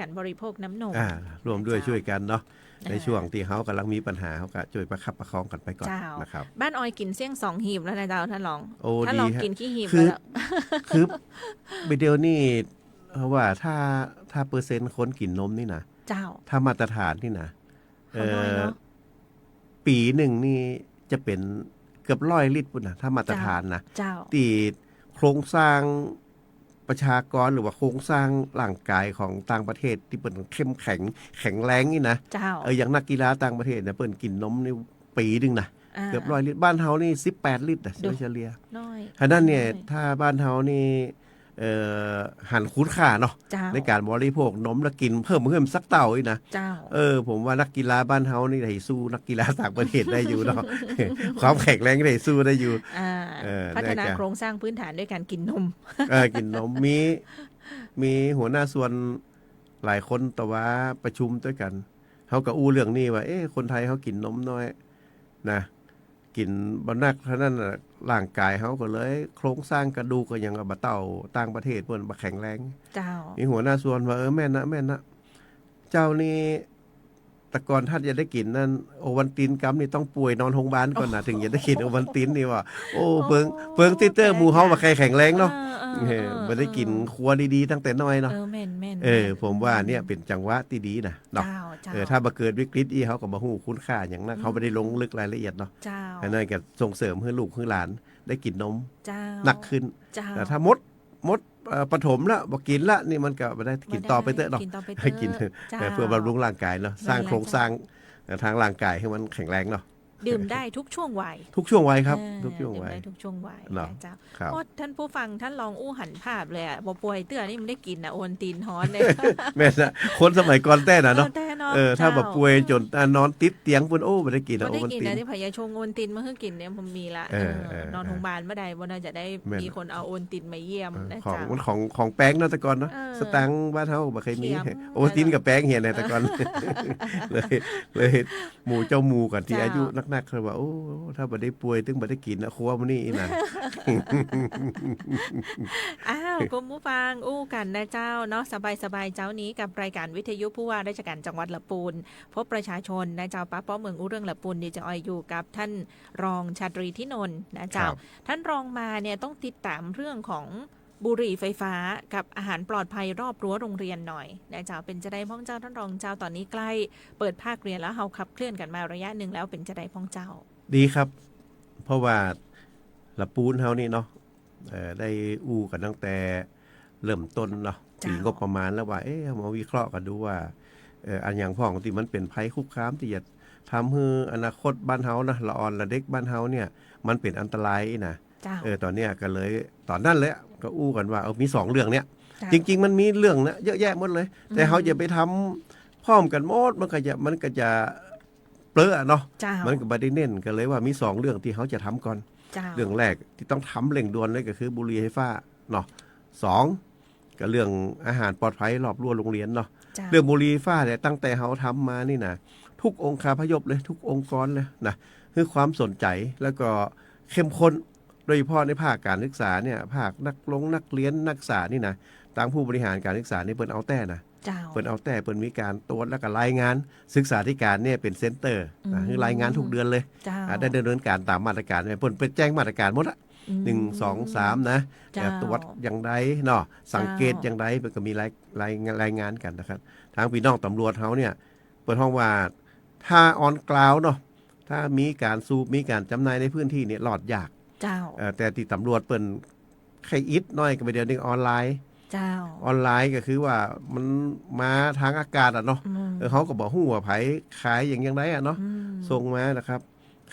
Speaker 1: กันบริโภคน้ำนม
Speaker 3: ร่วมด้วยช่วยกันเนาะ
Speaker 1: อ่า
Speaker 3: ในช่วงที่เขากำลังมีปัญหาเขาก็ช่วยประคับประคองกันไปก่อน
Speaker 1: เจ้าน
Speaker 3: นะครับ
Speaker 1: บ้านออยกินเสี่ยง2 หีบแล้วนะเจ้าท่านลอง
Speaker 3: โอ้
Speaker 1: ท่าน
Speaker 3: ดี
Speaker 1: ลอง
Speaker 3: ฮะ
Speaker 1: กินขี้หีบ
Speaker 3: คือ
Speaker 1: แล้ว
Speaker 3: คือวิดีโอนี่เพราะว่าถ้าเปอร์เซ็นต์คนกินนมนี่นะ
Speaker 1: เจ้า
Speaker 3: ถ้ามาตรฐานนี่นะ
Speaker 1: เขาน้อยเนาะ
Speaker 3: ปีหนึ่งนี่จะเป็นเกือบ100 ลิตรปุ่นนะถ้ามาตรฐานนะ
Speaker 1: เจ้า
Speaker 3: ตีโครงสร้างประชากรหรือว่าโครงสร้างร่างกายของต่างประเทศที่เป็นเข้มแข็งแรงนี่นะ
Speaker 1: เจ้า
Speaker 3: อย่างนักกีฬาต่างประเทศเนี่ยเปิ้นกินนมในปีหนึงนะ
Speaker 1: า
Speaker 3: เกือบ100 ลิตรบ้านเฮานี่18 ลิตรนะ
Speaker 1: ดู
Speaker 3: เฉลี่ย
Speaker 1: น้อย
Speaker 3: ฉะนั้นเนี่ย
Speaker 1: อย
Speaker 3: ถ้าบ้านเฮานี่หันคุณค่าเนาะ
Speaker 1: เจ้า
Speaker 3: ในการบริโภคนมแล้วกินเพิ่มสักเต่าอีกนะ
Speaker 1: เจ้า
Speaker 3: ผมว่านักกีฬาบ้านเฮานี่ได้สู้นักกีฬาต่างประเทศได้อยู่เนาะ ความแข็งแรงได้สู้ได้อยู่
Speaker 1: อ่า พัฒนา
Speaker 3: ได้จ้ะ
Speaker 1: โครงสร้างพื้นฐานด้วยการกินนม
Speaker 3: กินนมมีหัวหน้าส่วนหลายคนแต่ว่าประชุมด้วยกันเขาก็อู้เรื่องนี้ว่าคนไทยเขากินนมน้อยนะกินบนักเท่านั้นน่ะร่างกายเขาก็เลยโครงสร้างกระดูกก็ยังกับเต่าต่างประเทศเพิ่นบ่แข็งแรง
Speaker 1: เจ้า
Speaker 3: มีหัวหน้าส่วนว่าแม่นนะเจ้านี่แต่ก่อนท่านจะได้กินนั่นโอวันตินกัมนี่ต้องป่วยนอนโรงพยาบาลก่อนนะถึงจะได้กินโอวันตินนี่ว่าโอ้เปิงติเตอร์หมู่เฮาบ่ใครแข็งแรงเนาะบ่ได้กินครัวดีๆตั้งแต่น้อยเนาะ
Speaker 1: แม่น
Speaker 3: ผมว่าเนี่ยเป็นจังหวะที่ดีนะเนาะ
Speaker 1: เจ้า
Speaker 3: ถ้ามาเกิดวิกฤตอีเขาก็บ่ฮู้คุณค่าอย่างนั้นเขาไม่ได้ลงลึกรายละเอียดเนาะ
Speaker 1: เจ้า
Speaker 3: อันนั้นก็ส่งเสริมให้ลูกให้หลานได้กินนม
Speaker 1: เจ้า
Speaker 3: หนักขึ้น
Speaker 1: เจ้า
Speaker 3: แต่ถ้ามดปฐมละบ่กินละนี่มันก็บ่ได้กินต่อไปเถอะเนาะ
Speaker 1: กินต่อไปเถ
Speaker 3: ให้กิน
Speaker 1: อะจ้า
Speaker 3: เพื่อบำรุงร่างกายเนาะสร้างโครงสร้างทางร่างกายให้มันแข็งแรงเนาะ
Speaker 1: ดื่มได้ทุกช่วงวัย
Speaker 3: ทุกช่วงวัยครับ
Speaker 1: อ่า
Speaker 3: ทุกช่วงวัย
Speaker 1: ดื่มได้ทุกช่วงวัย
Speaker 3: เนาะ
Speaker 1: นะเจ้า
Speaker 3: ครับ
Speaker 1: โอ้ท่านผู้ฟังท่านลองอู้หันภาพเลยอ่ะบ่ป่วยเตื้อนี่มันได้กินนะโอนตีนฮอนเลย
Speaker 3: แม่นะคนสมัยก่อนแต่น่ะเนาะ
Speaker 1: แต่เนาะ
Speaker 3: ถ้าแบบป่วยจนนอนติดเตียงเพิ่นโอ้บ่ได้กิน
Speaker 1: บ่
Speaker 3: นะโอ
Speaker 1: ได้
Speaker 3: วัน
Speaker 1: กิน
Speaker 3: ติน
Speaker 1: นะที่พยาชงโอนตินมาให้กินเนี่ยผมมีละ นอนโรงพยาบาลเมื่อใดบ่น่าจะได้
Speaker 3: แม่น
Speaker 1: มีคนเอาโอนตินมาเยี่ยมนะ
Speaker 3: ของ
Speaker 1: เจ้า
Speaker 3: มันของแป้งเนาะแต่ก่อนเนาะ
Speaker 1: เออ
Speaker 3: สตังค์บ้านเฮาบ่เคยมี
Speaker 1: เขียม
Speaker 3: โอวัลตินกับแป้งเฮียนแต่ก่อน เลยหมู่เจ้าหมู่กันที่
Speaker 1: เจ้า
Speaker 3: อายุนักๆเขาว่าโอ้ถ้าบ่ได้ป่วยถึงบ่ได้กินนะครัวมื้อนี้อีน่ะ
Speaker 1: อ้าวคุณผู้ฟังอู้กันนะเจ้าเนาะสบายๆเจ้านี้กับรายการวิทยุผู้ว่าราชการจังหวัดละปูนพบประชาชนนะเจ้าป้าป้อเมืองอู้เรื่องละปูนดีจะออยอยู่กับท่านรองชาตรีทินนท์นะเจ้า
Speaker 3: ครับ
Speaker 1: ท่านรองมาเนี่ยต้องติดตามเรื่องของบุหรี่ไฟฟ้ากับอาหารปลอดภัยรอบรั้วโรงเรียนหน่อยนะเจ้าเป็นจะได้พ้องเจ้าท่านรองเจ้าตอนนี้ใกล้เปิดภาคเรียนแล้วเฮาขับเคลื่อนกันมาระยะหนึ่งแล้วเป็นจะได้พ้องเจ้า
Speaker 3: ดีครับ เพราะว่าละปูนเฮานี่เนาะได้อู้กันตั้งแต่เริ่มต้นเนาะ
Speaker 1: จ้า
Speaker 3: ปีงบประมาณแล้วว่ามาวิเคราะห์กันดูว่าอันอย่างพ่องที่มันเป็นภัยคุกคามที่จะทำให้อนาคตบ้านเฮานะละอ่อนละเด็กบ้านเฮาเนี่ยมันเป็นอันตรายนะ
Speaker 1: เจ้า
Speaker 3: ตอนเนี้ยก็เลยตอนนั้นเลยก็อู้กันว่ามี2เรื่องเนี้ย
Speaker 1: เจ้า
Speaker 3: จริง ๆ มันมีเรื่องนะเยอะแยะหมดเลย แต่เขาจะไปทำพร้อมกันหมดมันก็จะเปลือะเนาะ
Speaker 1: เจ้า
Speaker 3: มันก็บ่ได้เน้นกันเลยว่ามี2เรื่องที่เขาจะทำก่อน
Speaker 1: เจ้า
Speaker 3: เรื่องแรกที่ต้องทำเร่งด่วนเลยก็คือบุหรี่ไฟฟ้าเนาะ2ก็เรื่องอาหารปลอดภัยรอบรั้วโรงเรียนเนาะ
Speaker 1: เจ้า
Speaker 3: เรื่องบุหรี่ไฟฟ้าเนี่ยตั้งแต่เขาทำมานี่นะทุกองค์คาพยพเลยทุกองค์กรเลยนะคือความสนใจแล้วก็เข้มข้นโดยเฉพาะในภาคการศึกษาเนี่ยภาคนักเรียนนักศึกษานี่นะทางผู้บริหารการศึกษานี่เปิ้นเอาแต่นะ
Speaker 1: เจ้า
Speaker 3: เปิ้นเอาแต่เปิ้นมีการตรวจแล้วก็รายงานศึกษาธิการเนี่ยเป็นเซ็นเตอร์นะคือรายงานทุกเดือนเลย
Speaker 1: เจ้า
Speaker 3: ได้ดำเนินการตามมาตรการเนี่ยเปิ้นเป็นแจ้งมาตรการหมดละ 1 2 3นะ
Speaker 1: เจ้า
Speaker 3: ตรวจอย่างไรเนาะสังเกตอย่างไรมันก็มีรายงานกันนะครับทางพี่น้องตำรวจเขาเนี่ยเปิดห้องว่าถ้าออนกราวเนาะถ้ามีการสูบมีการจำหน่ายในพื้นที่เนี่ยหลอดยาก
Speaker 1: เจ้า
Speaker 3: แต่ที่ตำรวจเปิ่นใครอิดน้อยก็ไปเดี๋ยวนี้ออนไลน์
Speaker 1: เจ้า
Speaker 3: ออนไลน์ก็คือว่ามันมาทางอากาศอ่ะเนาะเขาก็บอกหู้ว่าไผขายอย่างไรอ่ะเนาะส่งมานะครับ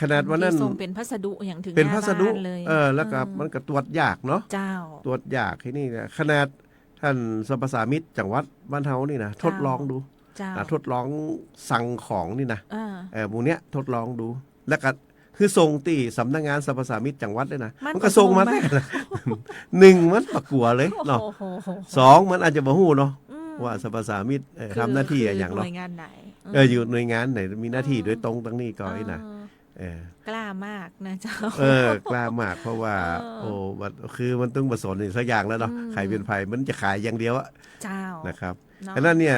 Speaker 3: ขนาดวันนั้น
Speaker 1: ส่งเป็นพัสดุอย่างถึง
Speaker 3: เป็นพัสดุ
Speaker 1: หน้าบ้านเลย
Speaker 3: แล้วก็มันก็ตรวจยากเนาะ
Speaker 1: เจ้า
Speaker 3: ตรวจยากที่นี่นะขนาดท่านสรรพสามิตจังหวัดบ้านเฮานี่นะทดลองดู
Speaker 1: เจ้า
Speaker 3: ทดลองสั่งของนี่นะ
Speaker 1: อ่า
Speaker 3: หมู่เนี้ยทดลองดู แล้วก็คือส่งตีสำนักงานสรรพสามิตจังหวัดเลยนะ
Speaker 1: มัน
Speaker 3: มันก็ส่งมา
Speaker 1: ก็ส่งมา
Speaker 3: ได้นะ หนึ่งมันปะกลัวเลยเนาะ
Speaker 1: โอ้โห
Speaker 3: สองมันอาจจะบ่ฮู้เนาะ
Speaker 1: อืม
Speaker 3: ว่าสรรพสามิตทำหน้าที่อย่าง
Speaker 1: หน่
Speaker 3: เนาะ
Speaker 1: วยงานไหน
Speaker 3: อยู่หน่วยงานไหนมีหน้าที่โดยตรงตั้งนี้ก็ไอ้นะ
Speaker 1: กล้ามากนะเจ้า
Speaker 3: กล้ามากเพราะว่า
Speaker 1: เออ
Speaker 3: มันคือมันต้องผสมอีกสักอย่างแล้วเนาะ
Speaker 1: อืม
Speaker 3: ไข่เป็นไผ่มันจะขายอย่างเดียวอะ
Speaker 1: เจ้า
Speaker 3: นะครับ
Speaker 1: เนาะ
Speaker 3: ฉะนั้นเนี่ย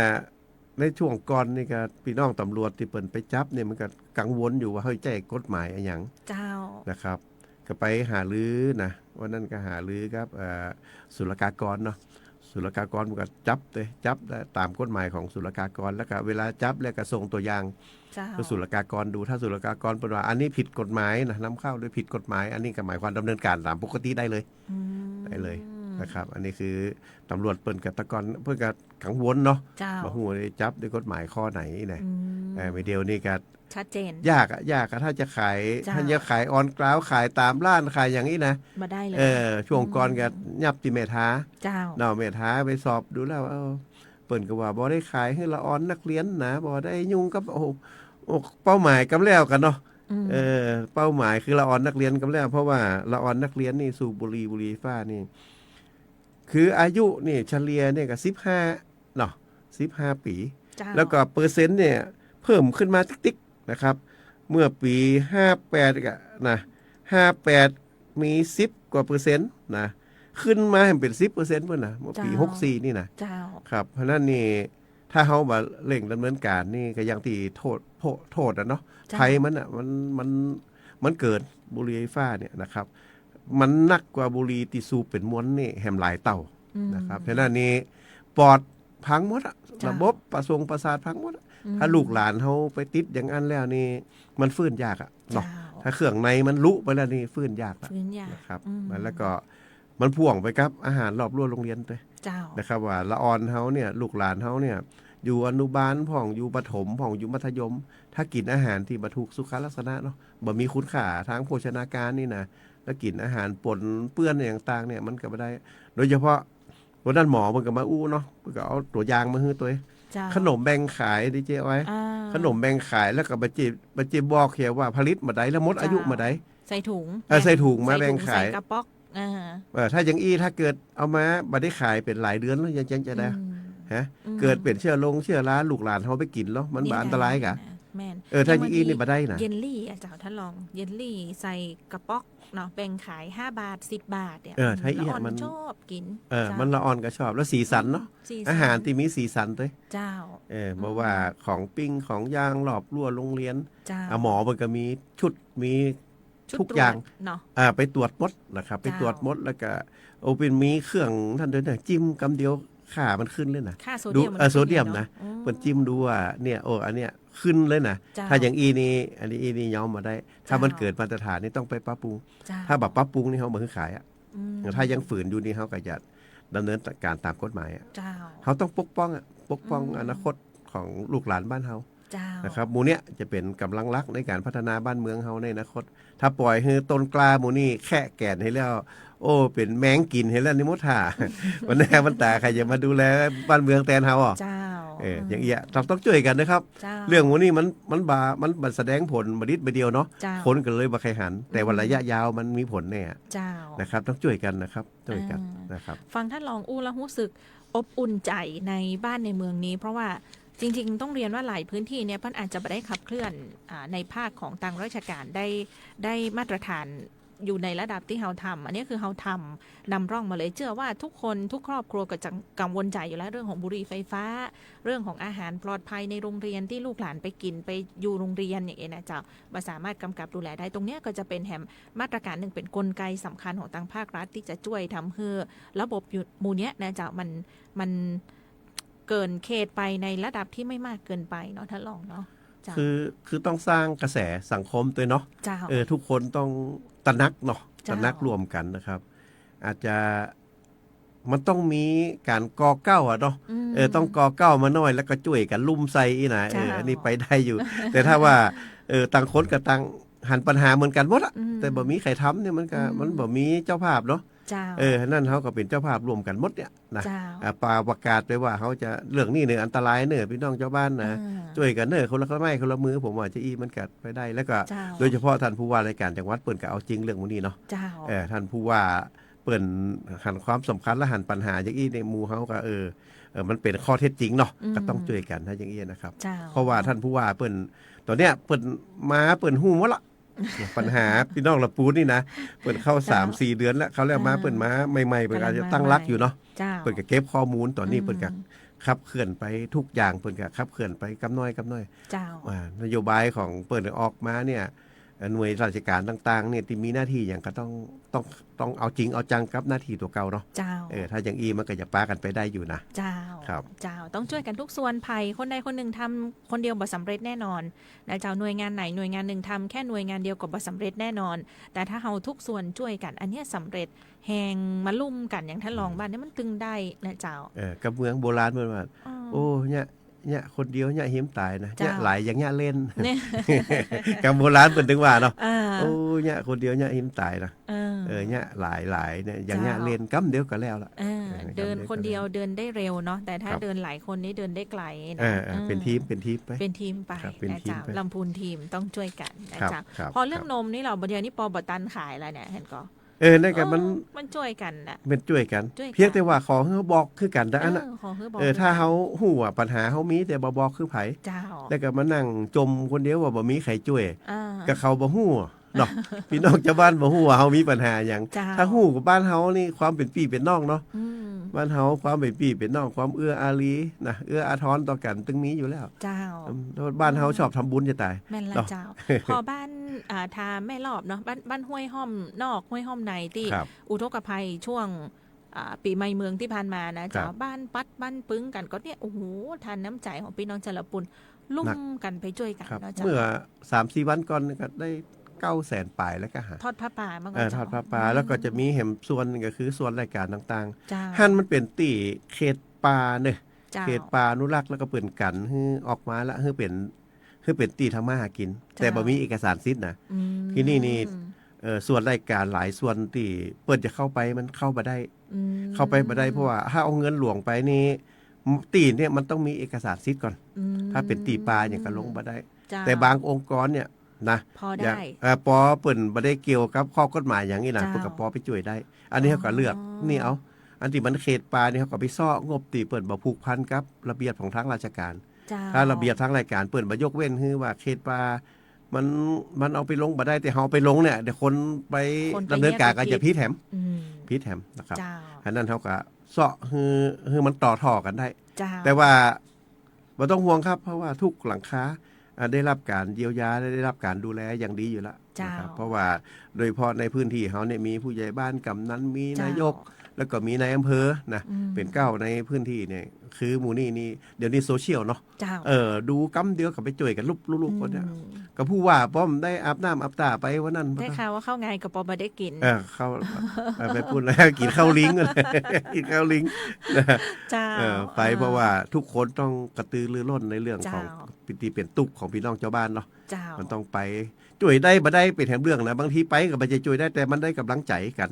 Speaker 3: ในช่วงก่อนนี่ก็พี่น้องตำรวจที่เปิ่นไปจับเนี่ยมันก็กังวลอยู่ว่าเฮ้ยใจกฎหมายอะไรอย่าง
Speaker 1: เจ้า
Speaker 3: นะครับ ก็ไปหาลือนะวันนั้นก็หาลือครับศุลกากรเนาะศุลกากรมันก็จับเลยจับตามกฎหมายของศุลกากรแล้วก็เวลาจับแล้วก็ส่งตัวอย่าง
Speaker 1: เจ้า
Speaker 3: คือศุลกากรดูถ้าศุลกากรเป็นว่าอันนี้ผิดกฎหมายนะนำเข้าโดยผิดกฎหมาย อันนี้ก็หมายความดำเนินการตามปกติได้เลย
Speaker 1: อืม
Speaker 3: ได้เลยนะครับ อันนี้คือตำรวจเปิ่นกับตะกอนเพื่อกับกังวลเนาะ
Speaker 1: เจ้า
Speaker 3: มาหัวได้จับด้วยกฎหมายข้อไหนนะ
Speaker 1: อืม
Speaker 3: ไม่เดียวนี่ก็
Speaker 1: ชัดเจน
Speaker 3: ยากอะถ้าจะขาย
Speaker 1: จ้ะ
Speaker 3: ถ้าจะขายออนกราวขายตามร้านขายอย่างนี้นะ
Speaker 1: มาได้เลย
Speaker 3: ช่วงก่อนก็ยับที่เมท้า
Speaker 1: เจ้า
Speaker 3: เนาะเมท้าไปสอบดูแล้วเปิ่นก็ว่าบ่ได้ขายให้ละออนนักเรียนนะบ่ได้ยุ่งกับโอ้โหเป้าหมายกำแล้วกันเนาะ
Speaker 1: อืม
Speaker 3: เป้าหมายคือละออนนักเรียนกำแล้วเพราะว่าละออนนักเรียนนี่สูบบุหรี่ฟ้านี่คืออายุนี่เฉลี่ยเนี่ยก็15เนาะ15 ปี
Speaker 1: เจ้า
Speaker 3: แล้วก็เปอร์เซ็นต์เนี่ยเพิ่มขึ้นมาติ๊กๆนะครับ เมื่อปี58ก็นะ58มี10 กว่าเปอร์เซ็นต์นะขึ้นมาให้เป็น10%เพิ่นนะเมื่อปี64นี่นะ
Speaker 1: เจ้า
Speaker 3: ครับเพราะนั้นนี่ถ้าเฮาบ่เร่งดำเนินการนี่ก็อย่างที่โทษอ่ะเนาะ
Speaker 1: จ้ะ
Speaker 3: ภัยมันอ่ะมันเกิดบุหรี่ไฟฟ้าเนี่ยนะครับ มันหนักกว่าบุหรี่ที่สูบเป็นม้วนนี่แหมหลายเต่า นะครับเพราะนั้นนี่ปอดพังหมดอะ
Speaker 1: จ้ะ
Speaker 3: ระบบประสาทพังหมดอะถ้าลูกหลานเขาไปติดอย่างนั้นแล้วนี่มันฟื้นยากอะ
Speaker 1: เจ้า
Speaker 3: เนาะถ้าเครื่องในมันลุไปแล้วนี่ฟื้นยากอะ
Speaker 1: ฟื้นยา
Speaker 3: นะครับ
Speaker 1: อืม
Speaker 3: แล้วก็มันพ่วงไปครับอาหารรอบรั้วโรงเรียนเลย
Speaker 1: เจ้า
Speaker 3: นะครับว่าละออนเขาเนี่ยลูกหลานเขาเนี่ยอยู่อนุบาลพ่องอยู่ประถมพ่องอยู่มัธยม ถ้ากินอาหารที่บรรทุกสุขลักษณะเนาะบ่มีคุณค่าทางโภชนาการนี่นะแล้วกินอาหารปนเปื้อนอย่างต่างเนี่ยมันก็ไม่ได้ โดยเฉพาะวันนั้นหมอมันก็มาอู้เนาะมันก็เอาตัวอย่างมาให้ตัวเอง
Speaker 1: เจ้า
Speaker 3: ขนมแบ่งขายดิเจไว้
Speaker 1: อ่า
Speaker 3: ขนมแบ่งขายแล้วก็บัจิบอกเขียนว่าผลิตมาได้แล้วหมดอายุมาได้
Speaker 1: ใส่ถุง
Speaker 3: ใส่ถุงมาแบ่งขาย
Speaker 1: ใส่กระป๋อก
Speaker 3: ถ้าอย่างอี้ถ้าเกิดเอามาบัได้ขายเป็นหลายเดือนแล้วยังจะได้ ฮะ
Speaker 1: อืม
Speaker 3: เกิดเป็นเชื้อราลูกหลานเขาไปกินแล้วมันบาอันตรายกะ
Speaker 1: แม่น
Speaker 3: ถ้าอย่างอี้นี่บ่ได้นะ
Speaker 1: เยลลี่อ่ะเจ้าท่านลองเยลลี่ใส่กระป๋อกเนาะแบ่งขาย5 บาท10 บาทเนี่ย
Speaker 3: ถ้าอี
Speaker 1: ละ
Speaker 3: อะ
Speaker 1: อ่อน
Speaker 3: มัน
Speaker 1: ชอบกิน
Speaker 3: เอมันละอ่อนก็ชอบแล้วสีสันเนาะ
Speaker 1: สีสัน
Speaker 3: อาหารที่มีสีสันด้วย
Speaker 1: เจ้า
Speaker 3: เพราะว่าของปิ้งของย่างหลอบรั่วโรงเรียน
Speaker 1: เจ้า
Speaker 3: หมอมันก็มีชุดมี
Speaker 1: ชุด
Speaker 3: ทุกอย่าง
Speaker 1: ตรวจเนาะ
Speaker 3: ไปตรวจมดนะครับ ไป
Speaker 1: เจ้า
Speaker 3: ตรวจมดแล้วก็เป็นมีเครื่องท่านเดินน่ะจิ้มกำเดียวค่ามันขึ้นเลยนะ
Speaker 1: ค่าโซ
Speaker 3: ดู
Speaker 1: เดียมมัน
Speaker 3: โซเดียมนะ
Speaker 1: อื
Speaker 3: เปิดจิ้มดูว่าเนี่ยอันเนี้ยขึ้นเลยนะ
Speaker 1: เจ้า
Speaker 3: ถ้าอย่างอีนี่อันนี้อีนี่ยอมมาได้ ถ้า
Speaker 1: เจ้ามั
Speaker 3: มันเกิดมาตรฐานนี่ต้องไปปรับปรุง
Speaker 1: เจ้า
Speaker 3: ถ้าแบบปรับปรุงนี่เขามาคือขายอ่ะ
Speaker 1: อืม
Speaker 3: ถ้ายังฝืนอยู่นี่เขาก็จะดำเนินการตามกฎหมายอะ
Speaker 1: เจ้า
Speaker 3: เขาต้องปกป้อง
Speaker 1: อืม
Speaker 3: อนาคตของลูกหลานบ้านเขา
Speaker 1: เจ้า
Speaker 3: นะครับหมูเนี้ยจะเป็นกำลังหลักในการพัฒนาบ้านเมืองเขาในอนาคต ถ้าปล่อยให้ต้นกล้าหมูนี่แค่แก่นให้แล้ว เป็นแมงกินให้แล้วนิมดถ่า วันหน้าวันตาใครจะมาดูแลบ้านเมืองแทนเขาอ่ะ
Speaker 1: เจ้า
Speaker 3: อย่างเงี้ยเราต้องช่วยกันนะครับ
Speaker 1: เจ้า
Speaker 3: เรื่องหมูนี่มันแสดงผลบดิษเดียวเนาะ
Speaker 1: เจ้า
Speaker 3: ผลกันเลยบ่ใครหัน แต่วันระยะยาวมันมีผลแน่
Speaker 1: เจ้า
Speaker 3: นะครับ ต้องช่วยกันนะครับช่วยกัน
Speaker 1: อ่าน
Speaker 3: นะครับ
Speaker 1: ฟังท่านรองอู้แล้วรู้สึกอบอุ่นใจในบ้านในเมืองนี้ เพราะว่าจริงๆ ต้องเรียนว่าหลายพื้นที่เนี่ยเพิ่นอาจจะไม่ได้ขับเคลื่อนในภาคของทางราชการได้มาตรฐาน อยู่ในระดับที่เราทำอันนี้คือเราทำนำร่องมาเลยเชื่อว่าทุกคนทุกครอบครัวก็จะกังวลใจอยู่แล้วเรื่องของบุหรี่ไฟฟ้า เรื่องของอาหารปลอดภัยในโรงเรียนที่ลูกหลานไปกินไปอยู่โรงเรียนอย่างเงี้ยนะเจ้ามาสามารถกำกับดูแลได้ตรงเนี้ยก็จะเป็นแหมมาตรการหนึ่งเป็นกลไกสำคัญของทางภาครัฐที่จะช่วยทำให้ระบบหมู่เนี้ยนะเจ้ามันเกินเขตไปในระดับที่ไม่มากเกินไปเนาะท่านรองเนาะ
Speaker 3: คือต้องสร้างกระแสสังคมตัวเนาะทุกคนต้องตระหนักเนาะตระหนักรวมกันนะครับ อาจจะมันต้องมีการกอเก้าเนาะต้องกอเก้ามาหน่อยแล้วก็ช่วยกันลุ่มใส่อีนะอันนี้ไปได้อยู่ แต่ถ้าว่าต่างคนกับต่างหันปัญหาเหมือนกันหมดอะแต่บ่มีใครทำเนี่ยมันบ่มีเจ้าภาพเนาะนั่นเขาก็เป็นเจ้าภาพรวมกันหมดเนี่ยนะประกาศไปว่าเขาจะเรื่องนี้เนี่ยอันตรายเนอะพี่น้องเจ้าบ้านนะช่วยกันเนอะคนละไม้คนละมือผมว่าจะมันกัดไปได้แล้วก็โดยเฉพาะท่านผู้ว่าราชการจังหวัดเปิ่นก็เอาจริงเรื่องพวกนี้เนาะท่านผู้ว่าเปิ่นหันความสำคัญและหันปัญหาอย่างนี้ในหมู่เขาก็มันเป็นข้อเท็จจริงเนาะก็ต้องช่วยกันถ้าอย่างนี้นะครับเพราะว่าท่านผู้ว่าเปิ่นตอนเนี้ยเปิ่นมาเปิ่นหู้หมดละปัญหาพี่น้องละปูนี่นะเปิดเข้า 3-4 เดือนแล้วเขาเรียกมาเปิดมาใหม่ๆเปิดอาจจะตั้งรักอยู่เนาะเปิดก็เก็บข้อมูลตอนนี้เปิดก็ขับเคลื่อนไปทุกอย่างเปิดก็ขับเคลื่อนไปกำน้อยนโยบายของเปิดออกมาเนี่ยหน่วยราชการต่างๆเนี่ยที่มีหน้าที่อย่างก็ต้องเอาจริงเอาจังกับหน้าที่ตัวเก่าเนาะถ้าอย่างมันก็จะป้ากันไปได้อยู่นะครับ
Speaker 1: ต้องช่วยกันทุกส่วนภัยคนใดคนหนึ่งทำคนเดียวบ่สำเร็จแน่นอนนะเจ้าหน่วยงานไหนหน่วยงานหนึ่งทำแค่หน่วยงานเดียวก็บ่สำเร็จแน่นอนแต่ถ้าเราทุกส่วนช่วยกันอันนี้สำเร็จแหงมาลุ่มกันอย่างท่านรองบ้านนี่มันตึงได้นะเจ้า
Speaker 3: กับเมืองโบราณเมื่อวานโอ้เนี่ยคนเดียวเนี่ยหิมตายนะเนี่ยหลายอย่างเนี่ยเล่นกับโบราณเป็นถึงว่าเนาะโอ้เนี่ยคนเดียวเนี่ยหิมตายนะเนี่ยหลายเนี่ยอย่างเนี่ยเล่นกำเดียวก็แล้วล่ะ
Speaker 1: เดินคนเดียวเดินได้เร็วเนาะแต่ถ้าเดินหลายคนนี่เดินได้ไกล
Speaker 3: นะเป็นทีมไป
Speaker 1: เป็นทีมไปนะจ๊ะลำพูนทีมต้องช่วยกันนะจ๊ะพอเรื่องนมนี่เราเดี๋ยวนี้ปอบตันขายแล้วเนี่ยเห็นก็
Speaker 3: นั่นกัน
Speaker 1: มันช่วยกันน่ะ
Speaker 3: เป็นช่วยกันเพียงแต่ว่าขอให้เขาบอกคือกันแต่อันน่ะถ้าเขาหู้ว่าปัญหาเขามีแต่บ่บอกคือไผแล้วก็มานั่งจมคนเดียวว่าบ่มีใครช่วยก็เขาบ่ฮู้เนาะพี่น้องชาวบ้านบ่ฮู้ว่าเฮามีปัญหาหยังถ้าฮู้กับบ้านเฮานี่ความเป็นพี่เป็นน้องเนาะบ้านเฮาความเป็นพี่เป็นน้องความเอื้ออารีนะเอื้ออาทรต่อกันตึงมีอยู่แล้ว
Speaker 1: เจ้า
Speaker 3: บ้านเฮาชอบทำบุญจะตาย
Speaker 1: แม่นละเจ้าพอบ้านทาแม่รอบเนาะบ้านห้วยห้อมนอกห้วยห้อมในที่อุทกภัยช่วงปีใหม่เมืองที่ผ่านมานะเจ้าบ้านปัดบ้านปึ้งกันก็เนี่ยโอ้โหทานน้ำใจของพี่น้องชลปุนลุ่มกันไปช่วยกันเนาะเจ้า
Speaker 3: เมื่อ 3-4 วันก่อนก็ได้900,000 ปลายแล้วก็หา
Speaker 1: ทอดผ้าป่ามา
Speaker 3: ทอดผ้าป่าแล้วก็จะมีแหมส่วนก็คือส่วนรายการต่างๆหั่นมันเป็นตีเขตป่าเนี่ยเขตป่าอนุรักษ์แล้วก็เปิ่นกันให้ออกมาแล้วให้เป็นตีทำมาหากินแต่บ่มีเอกสารสิทธิ์นะที่นี่ส่วนรายการหลายส่วนที่เปิ่นจะเข้าไปมันเข้าบ่ได้เพราะว่าถ้าเอาเงินหลวงไปนี่ตีเนี่ยมันต้องมีเอกสารสิทธิ์ก่อนถ้าเป็นตีป่าอย่างก็ลงบ่ได้แต่บางองค์กรเนี่ยนะ
Speaker 1: พอได้
Speaker 3: ปอเปิ่นบ่ได้เกี่ยวกับข้อกฎหมายอย่างนี้นะเปิ่นก็ปอไปช่วยได้อันนี้เขาก็เลือกนี่เอาอันที่มันเขตป่านี่เขาก็ไปซ้องบตีเปิ่นบ่ผูกพันกับระเบียบของทางราชการถ้าระเบียบทางราชการเปิ่นบ่ยกเว้นคือว่าเขตป่ามันเอาไปลงบ่ได้แต่เฮาไปลงเนี่ยเดี๋ยวคนไปดำเนินการก็จะพิษแถมนะครับอันนั้นเฮาก็เซาะคือมันต่อท่อกันได้แต่ว่าบ่ต้องห่วงครับเพราะว่าทุกหลังคาได้รับการเยียวยาได้รับการดูแลอย่างดีอยู่แล้วนะครับเพราะว่าโดยเฉพาะในพื้นที่เขาเนี่ยมีผู้ใหญ่บ้านกำนันมีนายกแล้วก็มีนายอำเภอนะเป็นเก้าในพื้นที่เนี่ยคือหมู่นี่เดี๋ยวนี้โซเชียลเนาะดูกำเดียวกับไปจ่วยกันลุกๆคนเนี่ยก็ผู้ว่าป้อมได้อาบน้ำอาบตาไปวันนั้น
Speaker 1: ได้ข่าวว่าเข้าไงกับปอมได้กิน
Speaker 3: เข้าไปพูดแล้วกินข้าวลิงกินข้าวลิงไปเพราะว่าทุกคนต้องกระตือรือร้นในเรื่องของปิติเป็นตุกของพี่น้องชาวบ้านเนาะมันต้องไปจ่วยได้บ่ได้เป็นแถมเรื่องนะบางทีไปก็บ่จะจ่วยได้แต่มันได้กำลังใจกัน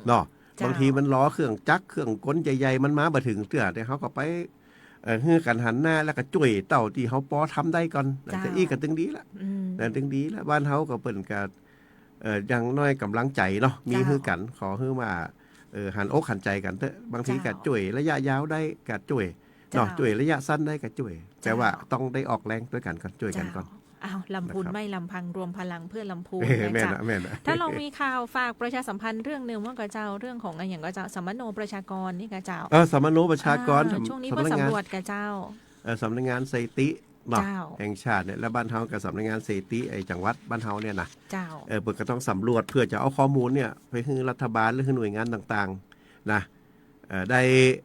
Speaker 3: เนาะบางทีมันล้อเครื่องจักรเครื่องกลใหญ่ๆมันมาบ่ถึงเตื้อแต่เขาก็ไปฮือกันหันหน้าแล้วก็จ่วยเต่าที่เขาปอทำได้ก่อนแต่อีกก็ตึงดีละตึงดีละบ้านเฮาก็เปิ้นก็อย่างน้อยกำลังใจเนาะมีฮือกันขอฮือว่าหันอกหันใจกันเถอะบางทีก็จ่วยระยะยาวได้ก็จ่วยเนาะจ่วยระยะสั้นได้ก็จ่วยแต่ว่าต้องได้ออกแรงด้วยกันก่อนจ่วยกันก่อน
Speaker 1: อ้าวลำพูน
Speaker 3: นะครับ
Speaker 1: ไม่ลำพังรวมพลังเพื่อลำพูน
Speaker 3: แม่
Speaker 1: นะ
Speaker 3: น
Speaker 1: เจ้า
Speaker 3: นะแม่นนะ
Speaker 1: ถ้าลองมีข่าวฝากประชาสัมพันธ์เรื่องหนึ่งว่าก็เจ้าเรื่องของอะไรอย่างก็เจ้าสัมมโนประชากรนี่ก็เจ้า
Speaker 3: สมโนประชากร
Speaker 1: ช่วงนี้
Speaker 3: สำ
Speaker 1: เพื่อ
Speaker 3: นักงาน
Speaker 1: สำรวจกับเจ้า
Speaker 3: สำนักงานสถิติเนาะ
Speaker 1: เจ้า
Speaker 3: แห่งชาติเนี่ยและบ้านเฮากับสำนักงานสถิติไอ้จังหวัดบ้านเฮาเนี่ยนะ
Speaker 1: เจ้า
Speaker 3: เปิดก็ต้องสำรวจเพื่อจะเอาข้อมูลเนี่ยไปให้รัฐบาลหรือให้หน่วยงานต่างๆนะได้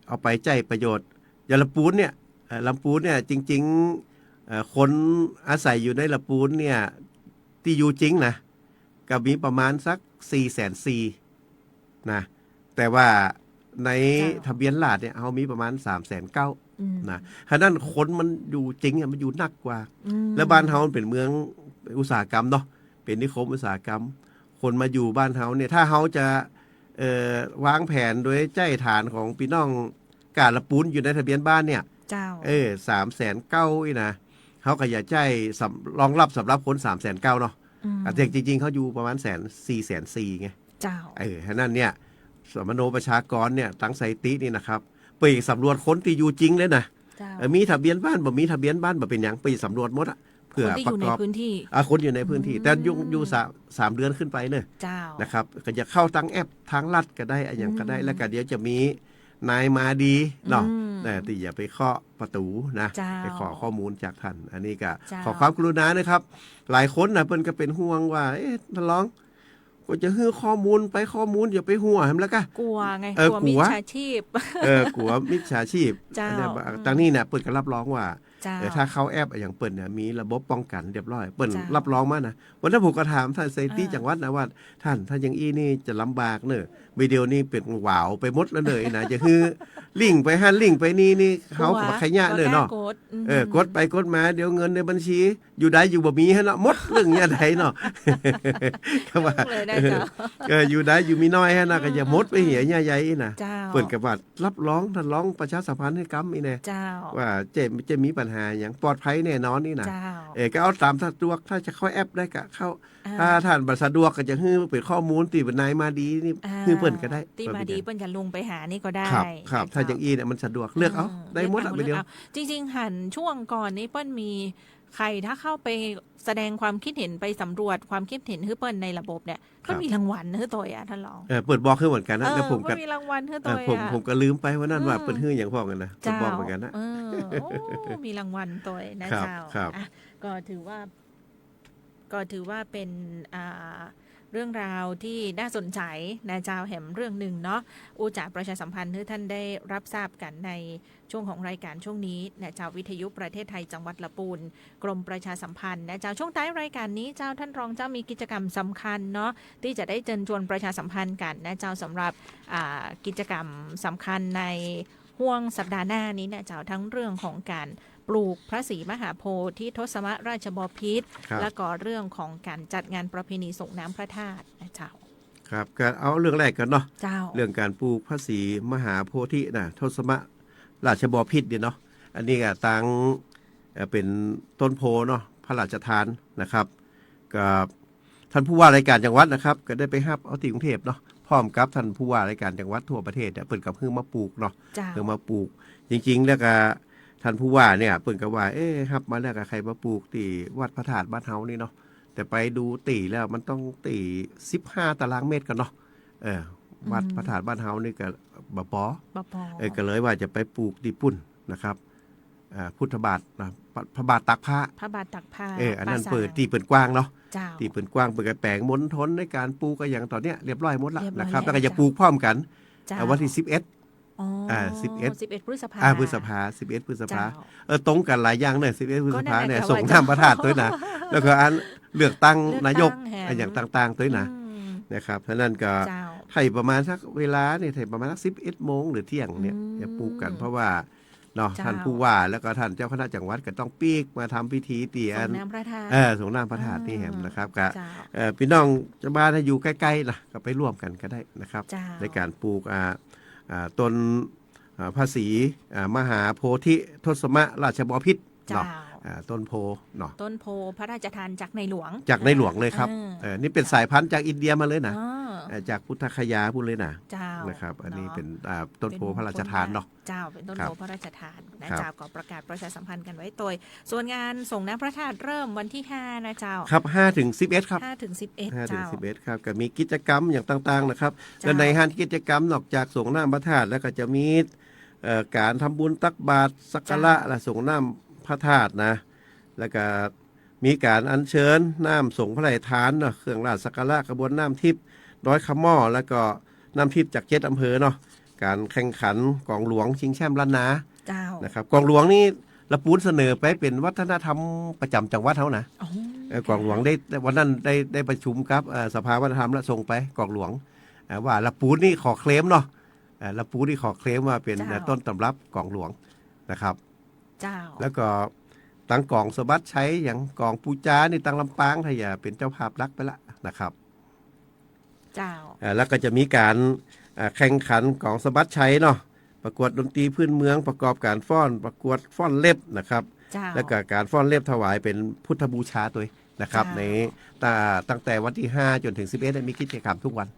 Speaker 3: เอาไปใจประโยชน์อย่างลำปูนเนี่ยลำปูนเนี่ยจริงๆคนอาศัยอยู่ในลำปูนเนี่ยที่อยู่จริงนะก็มีประมาณสัก440,000นะแต่ว่าในทะเบียนราษฎร์เนี่ยเขามีประมาณ390,000นะฉะนั้นคนมันอยู่จริงมันอยู่หนักกว่า และบ้านเฮาเป็นเมืองอุตสาหกรรมเนาะเป็นนิคมอุตสาหกรรม คนมาอยู่บ้านเฮาเนี่ยถ้าเฮาจะวางแผนโดยใจฐานของพี่น้องกาละปูนอยู่ในทะเบียนบ้านเนี่ย
Speaker 1: เจ้า
Speaker 3: 390,000อีนะเขาก็อย่าใจรองรับสำหรับคน390,000เนาะแต่จริงๆเขาอยู่ประมาณ440,000ไง
Speaker 1: เจ้า
Speaker 3: ฉะนั้นเนี่ยสมโนประชากรเนี่ยตั้งสถิตินี่นะครับไปสำรวจคนที่อยู่จริงเลยนะ
Speaker 1: เจ้า
Speaker 3: มีทะเบียนบ้านบ่มีทะเบียนบ้านบ่เป็นหยังไปสำรวจหมดอะเพื่อ
Speaker 1: คนที่
Speaker 3: ป
Speaker 1: อยู่
Speaker 3: ระ
Speaker 1: ใน
Speaker 3: กอบ
Speaker 1: พื้นที่
Speaker 3: คนอยู่ในพื้นที่ แต่อยู่สามเดือนขึ้นไปเนอะ
Speaker 1: เจ้า
Speaker 3: นะครับก็จะเข้าทางแอปทางลัดก็ได้อะไรอย่างก็ได้ แล้วก็เดี๋ยวจะมีนายมาดีเนาะแต่ที่อย่าไปเคาะประตูนะ
Speaker 1: เจ้า
Speaker 3: ไปขอข้อมูลจากท่านอันนี้ก็
Speaker 1: เจ้า
Speaker 3: ขอความกรุณานะครับ หลายคนนะเพิ่นก็เป็นห่วงว่าท่านรองก็จะฮื้อข้อมูลไปข้อมูลอย่าไปหัวแฮมแล้วก็
Speaker 1: กลัวไง
Speaker 3: เออก
Speaker 1: ลัว
Speaker 3: กลั
Speaker 1: มิ
Speaker 3: ว
Speaker 1: จฉาชีพ
Speaker 3: กลัวมิจฉาชีพ
Speaker 1: เจ้า
Speaker 3: ตางนี้เนี่ยเปิดก็รับรองว่า
Speaker 1: เจ้า
Speaker 3: ถ้าเข้าแอปอย่างเปิดเนี่ยมีระบบป้องกันเรียบร้อยเปิด
Speaker 1: เจ้า
Speaker 3: รับรองมานะวันนั้นผมก็ถามท่านเซตี้จังหวัดนะว่าท่านถ้าอย่างอี้นี่จะลำบากเนอะวิดีโอนี่เป็นหวาวไปหมดแล้วเลยนะจะคือลิงก์ไปหันลิงก์ไปนี่เขากับขยะเลยเนาะ
Speaker 1: กด
Speaker 3: กดไปกดมาเดี๋ยวเงินในบัญชี อยู่ได้อยู่บ่มีให้เนาะหมดเรื่องเนี้ยไดเนาะ ก็ว่า
Speaker 1: เลยได้เจ้า
Speaker 3: อยู่ได้อยู่มีน้อยให้นะก็อย่าหมดไปเหียใหญ่ๆนะ
Speaker 1: เจ้า
Speaker 3: เปิดกับว่ารับรองท่านร้องประชาสัมพันธ์ให้กำอีแน่
Speaker 1: เจ้า
Speaker 3: ว่าจะมีปัญหาอย่างปลอดภัยแน่นอนนี่นะ
Speaker 1: เจ้า
Speaker 3: ก็เอาตามสะดวกถ้าจะเข้าแอปได้ก็เข้า
Speaker 1: อ่า
Speaker 3: ถ้าท่านบัสะดวกก็จะฮื้อเป็นข้อมูลตีเป็นนายมาดีนี่ฮื้อเปิ่นก็ได้
Speaker 1: ที่มาดีเปิ้นจะลงไปหานี่ก็ได้
Speaker 3: ครับถ้าอย่างอีเนี่ยมันสะดวกเลือกเอาได้หมดอะไปเดียว
Speaker 1: จริงๆหันช่วงก่อนนี้เปิ้ลมีใครถ้าเข้าไปแสดงความคิดเห็นไปสำรวจความคิดเห็นให้เปิ้ลในระบบเนี่ยก็มีรางวัลให้ตัวท่านรอง
Speaker 3: เปิดบอกคือเหมือนกันนะแล้วผมก็
Speaker 1: มีรางวัลให้ตัว
Speaker 3: ผมก็ลืมไปว่านั่นว่าเปิดฮื้ออย่างพ่อกันนะเปิด
Speaker 1: เจ้า
Speaker 3: บอกเหมือนกันนะ
Speaker 1: โอ้มีรางวัลตัวนะ
Speaker 3: ครับ
Speaker 1: เจ้า
Speaker 3: ครับ
Speaker 1: อ่ะก็ถือว่าเป็นเรื่องราวที่น่าสนใจนะเจ้าแหมเรื่องหนึ่งเนาะอูจากประชาสัมพันธ์ที่ท่านได้รับทราบกันในช่วงของรายการช่วงนี้นะเจ้าวิทยุประเทศไทยจังหวัดละปูนกรมประชาสัมพันธ์นะเจ้าช่วงท้ายรายการนี้เจ้าท่านรองเจ้ามีกิจกรรมสำคัญเนาะที่จะได้เชิญชวนประชาสัมพันธ์กันนะเจ้าสำหรับกิจกรรมสำคัญในห่วงสัปดาห์หน้านี้นะเจ้าทั้งเรื่องของการปลูกพระศรีมหาโพธิ์ที่ทศมราชบพิตร
Speaker 3: ครับ
Speaker 1: และก็เรื่องของการจัดงานประเพณีส่งน้ำพระธาตุนะเจ้า
Speaker 3: ครับก็เอาเรื่องแรกกันเนาะ
Speaker 1: เจ้า
Speaker 3: เรื่องการปลูกพระศรีมหาโพธินะทศมราชบพิตรเนี่ยเนาะอันนี้ก็ตังเป็นต้นโพเนาะพระราชทานนะครับกับท่านผู้ว่าราชการจังหวัดนะครับ ก็ได้ไปรับเอาที่กรุงเทพเนาะพร้อมกับท่านผู้ว่าราชการจังหวัดทั่วประเทศเนี่ยเปิดกับเพิ่งมาปลูกเนาะ
Speaker 1: เจ้า
Speaker 3: เพิ่งมาปลูก จริงๆแล้วก็ท่านผู้ว่าเนี่ยเปิดกับว่าครับมาแล้วก็ใครมาปลูกที่วัดพระธาตุบ้านเฮานี่เนาะแต่ไปดูตีแล้วมันต้องตี15 ตารางเมตรกันเนาะวัดพระธาตุบ้านเฮานี่ก็บ่พอ
Speaker 1: บพอ
Speaker 3: ก็เลยว่าจะไปปลูกที่ปุ่นนะครับพุทธบาทนะพระบาทตักผ้า
Speaker 1: พระบาทตักผ้า
Speaker 3: อันนั้น
Speaker 1: ปราสาท
Speaker 3: เปิดที่เปิดกว้างเนาะ
Speaker 1: เจ้า
Speaker 3: ที่เปิดกว้างเปิดกระแปลงมณฑลในการปลูกก็อย่างตอนเนี้ยเรียบร้อยหมดแล้ว
Speaker 1: เรียบร้อย
Speaker 3: นะครับ
Speaker 1: แล้ว
Speaker 3: แล้วก็จะปลูกพร้อมกัน
Speaker 1: เจ้า
Speaker 3: วันที่11
Speaker 1: อ๋อ 11 พฤษภา
Speaker 3: พฤษภา11 พฤษภา
Speaker 1: เจ้า
Speaker 3: ตรงกันหลายอย่างเนี่ย11 พฤษภาเนี่ย
Speaker 1: ก็นั่นแหละ
Speaker 3: ส่ง
Speaker 1: ว่า
Speaker 3: น้ำพระธาตุด้วยนะแล้วก็อันเลือกตั้งนายก
Speaker 1: เลือกตั้งแหม
Speaker 3: อย่างต่างๆด้วยนะ
Speaker 1: อืม
Speaker 3: นะครับเพราะนั้นก็
Speaker 1: เจ้า
Speaker 3: ไทยประมาณสักเวลาเนี่ยไทยประมาณสัก11 โมงหรือเที่ยงเนี่ย
Speaker 1: อืม
Speaker 3: จะปลูกกันเพราะว่าเนาะ
Speaker 1: เจ้า
Speaker 3: ท่านผู้ว่าแล้วก็ท่านเจ้าคณะจังหวัดก็ต้องปีกมาทำพิธีเตีย
Speaker 1: ส่
Speaker 3: น
Speaker 1: งน้ำพระธาตุ
Speaker 3: ส่งน้ำพระธาตุนี่แหมนะครับก็
Speaker 1: เจ้า
Speaker 3: พี่น้องจะบ้านถ้าอยู่ใกล้ๆนะก็ไปร่วมกันก็ได้นะครับ
Speaker 1: เจ้า
Speaker 3: ในการปลูกต้นพระศรีมหาโพธิทศมราชบพิตร
Speaker 1: เจ้า
Speaker 3: เนาะ ต้นโพเนาะ
Speaker 1: ต้นโพพระราชทานจากในหลวง
Speaker 3: จากในหลวงเลยครับนี่เป็นสายพันธุ์จากอินเดียมาเลยนะจากพุทธคยาพูดเลยนะ
Speaker 1: เจ้า
Speaker 3: นะครับอันนี้เป็นต้นโพพระราชทานเนาะ
Speaker 1: เจ้าเป็นต้น
Speaker 3: ครั
Speaker 1: โพ
Speaker 3: บ
Speaker 1: พระราชทานนะเจ้าก็ประกาศประชาสัมพันธ์กันไว้โดยส่วนงานส่งน้ำพระธาตุเริ่มวันที่5นะเจ้า
Speaker 3: ครับ5 ถึง 11ครับ
Speaker 1: 5 ถึง 11
Speaker 3: 5 ถึง
Speaker 1: เจ้า
Speaker 3: 11ครับก็มีกิจกรรมอย่างต่างๆนะครับ
Speaker 1: จ้า
Speaker 3: และในห้างกิจกรรมนอกจากส่งน้ำพระธาตุแล้วก็จะมีการทำบุญตักบาตรสักการะและส่งน้ำพระธาตุนะแล้วก็มีการอัญเชิญน้ำส่งพระราชทานเนาะเครื่องราชสักการะกระบวนน้ำทิพย์ร้อยขม้อแล้วก็น้ำทิพย์จาก7อำเภอเนาะการแข่งขันกองหลวงชิงแชมป์ล้านนา
Speaker 1: เจ้า
Speaker 3: นะครับกองหลวงนี่ละปูนเสนอไปเป็นวัฒนธรรมประจำจังหวัดเขานะ
Speaker 1: อ๋อ
Speaker 3: กองหลวงได้วันนั้นได้ประชุมครับสภาวัฒนธรรมและส่งไปกองหลวงว่าละปูนนี่ขอเคลมเนาะละปูนนี่ขอเคลมว่าเป็นต้นตำรับกองหลวงนะครับ
Speaker 1: เจ้า
Speaker 3: แล้วก็ตั้งกองสบัดใช้อย่างกองปูจานี่ตั้งลำปางถ้าอย่าเป็นเจ้าภาพรักไปละนะครับ
Speaker 1: เจ้า
Speaker 3: แล้วก็จะมีการแข่งขันกองสบัดใช้เนาะประกวดดนตรีพื้นเมืองประกอบการฟ้อนประกวดฟ้อนเล็บนะครับ
Speaker 1: เจ้า
Speaker 3: แล้วก็การฟ้อนเล็บถวายเป็นพุทธบูชาตัวนะครับ
Speaker 1: จ้า
Speaker 3: ในตั้งแต่วันที่5จนถึง11มีกิจกรรมทุกวัน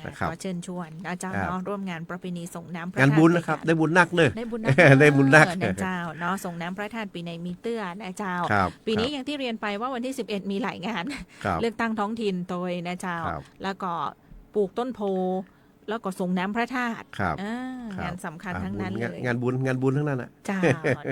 Speaker 3: นะครับ
Speaker 1: ขอเชิญชวนอาจารย์
Speaker 3: ครับ
Speaker 1: เนาะร่วมงานประเพณีส่งน้ำพระ
Speaker 3: งาน
Speaker 1: ธาตุ
Speaker 3: บุญนะครับได้บุญนักเนอะ
Speaker 1: ได้บุญนัก
Speaker 3: ได้บุญนัก
Speaker 1: นะเจ้าเนาะส่งน้ำพระธาตุปีในมีเตื้อนะเจ้า
Speaker 3: ครับ
Speaker 1: ปีนี้อย่างที่เรียนไปว่าวันที่ 11 มีหลายงาน
Speaker 3: ครับ
Speaker 1: เลือกตั้งท้องถิ่นโดยนะเจ้า
Speaker 3: ครับ
Speaker 1: แล้วก็ปลูกต้นโพ แล้วก็ส่งน้ำพระธาตุ
Speaker 3: ครับ
Speaker 1: งานสำคัญทั้งนั้นเลย
Speaker 3: งานบุญทั้งนั้นอ่ะ
Speaker 1: เจ้า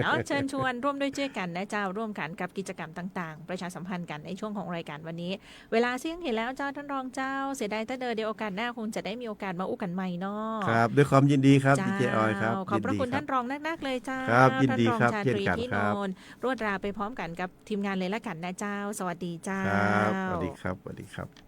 Speaker 1: เนาะเชิญชวนร่วมด้วยช่วยกันนะเจ้าร่วมกันกับกิจกรรมต่างๆ ประชาสัมพันธ์กันในช่วงของรายการวันนี้ เวลาเสี่ยงเห็นแล้วเจ้าท่านรองเจ้าเสียดายถ้าเดี๋ยวโอกาสหน้าคงจะได้มีโอกาสมาอู้กันใหม่เนาะ
Speaker 3: ครับด้วยความยินดีครับดีเจออยครับ
Speaker 1: ขอบพระคุณ
Speaker 3: ยินดี
Speaker 1: ท่านรองนักๆเลยเจ้า
Speaker 3: ครับยินดี
Speaker 1: ท่านรอง
Speaker 3: ครับ
Speaker 1: ชา
Speaker 3: เช่น
Speaker 1: ตรี
Speaker 3: กัน
Speaker 1: ที่
Speaker 3: คน รับ
Speaker 1: นรวดราไปพร้อมกันกับทีมงานเลยละกันนะเจ้า สวัสดีเจ้า
Speaker 3: ครับสวัสดีครับสวัสดีครับ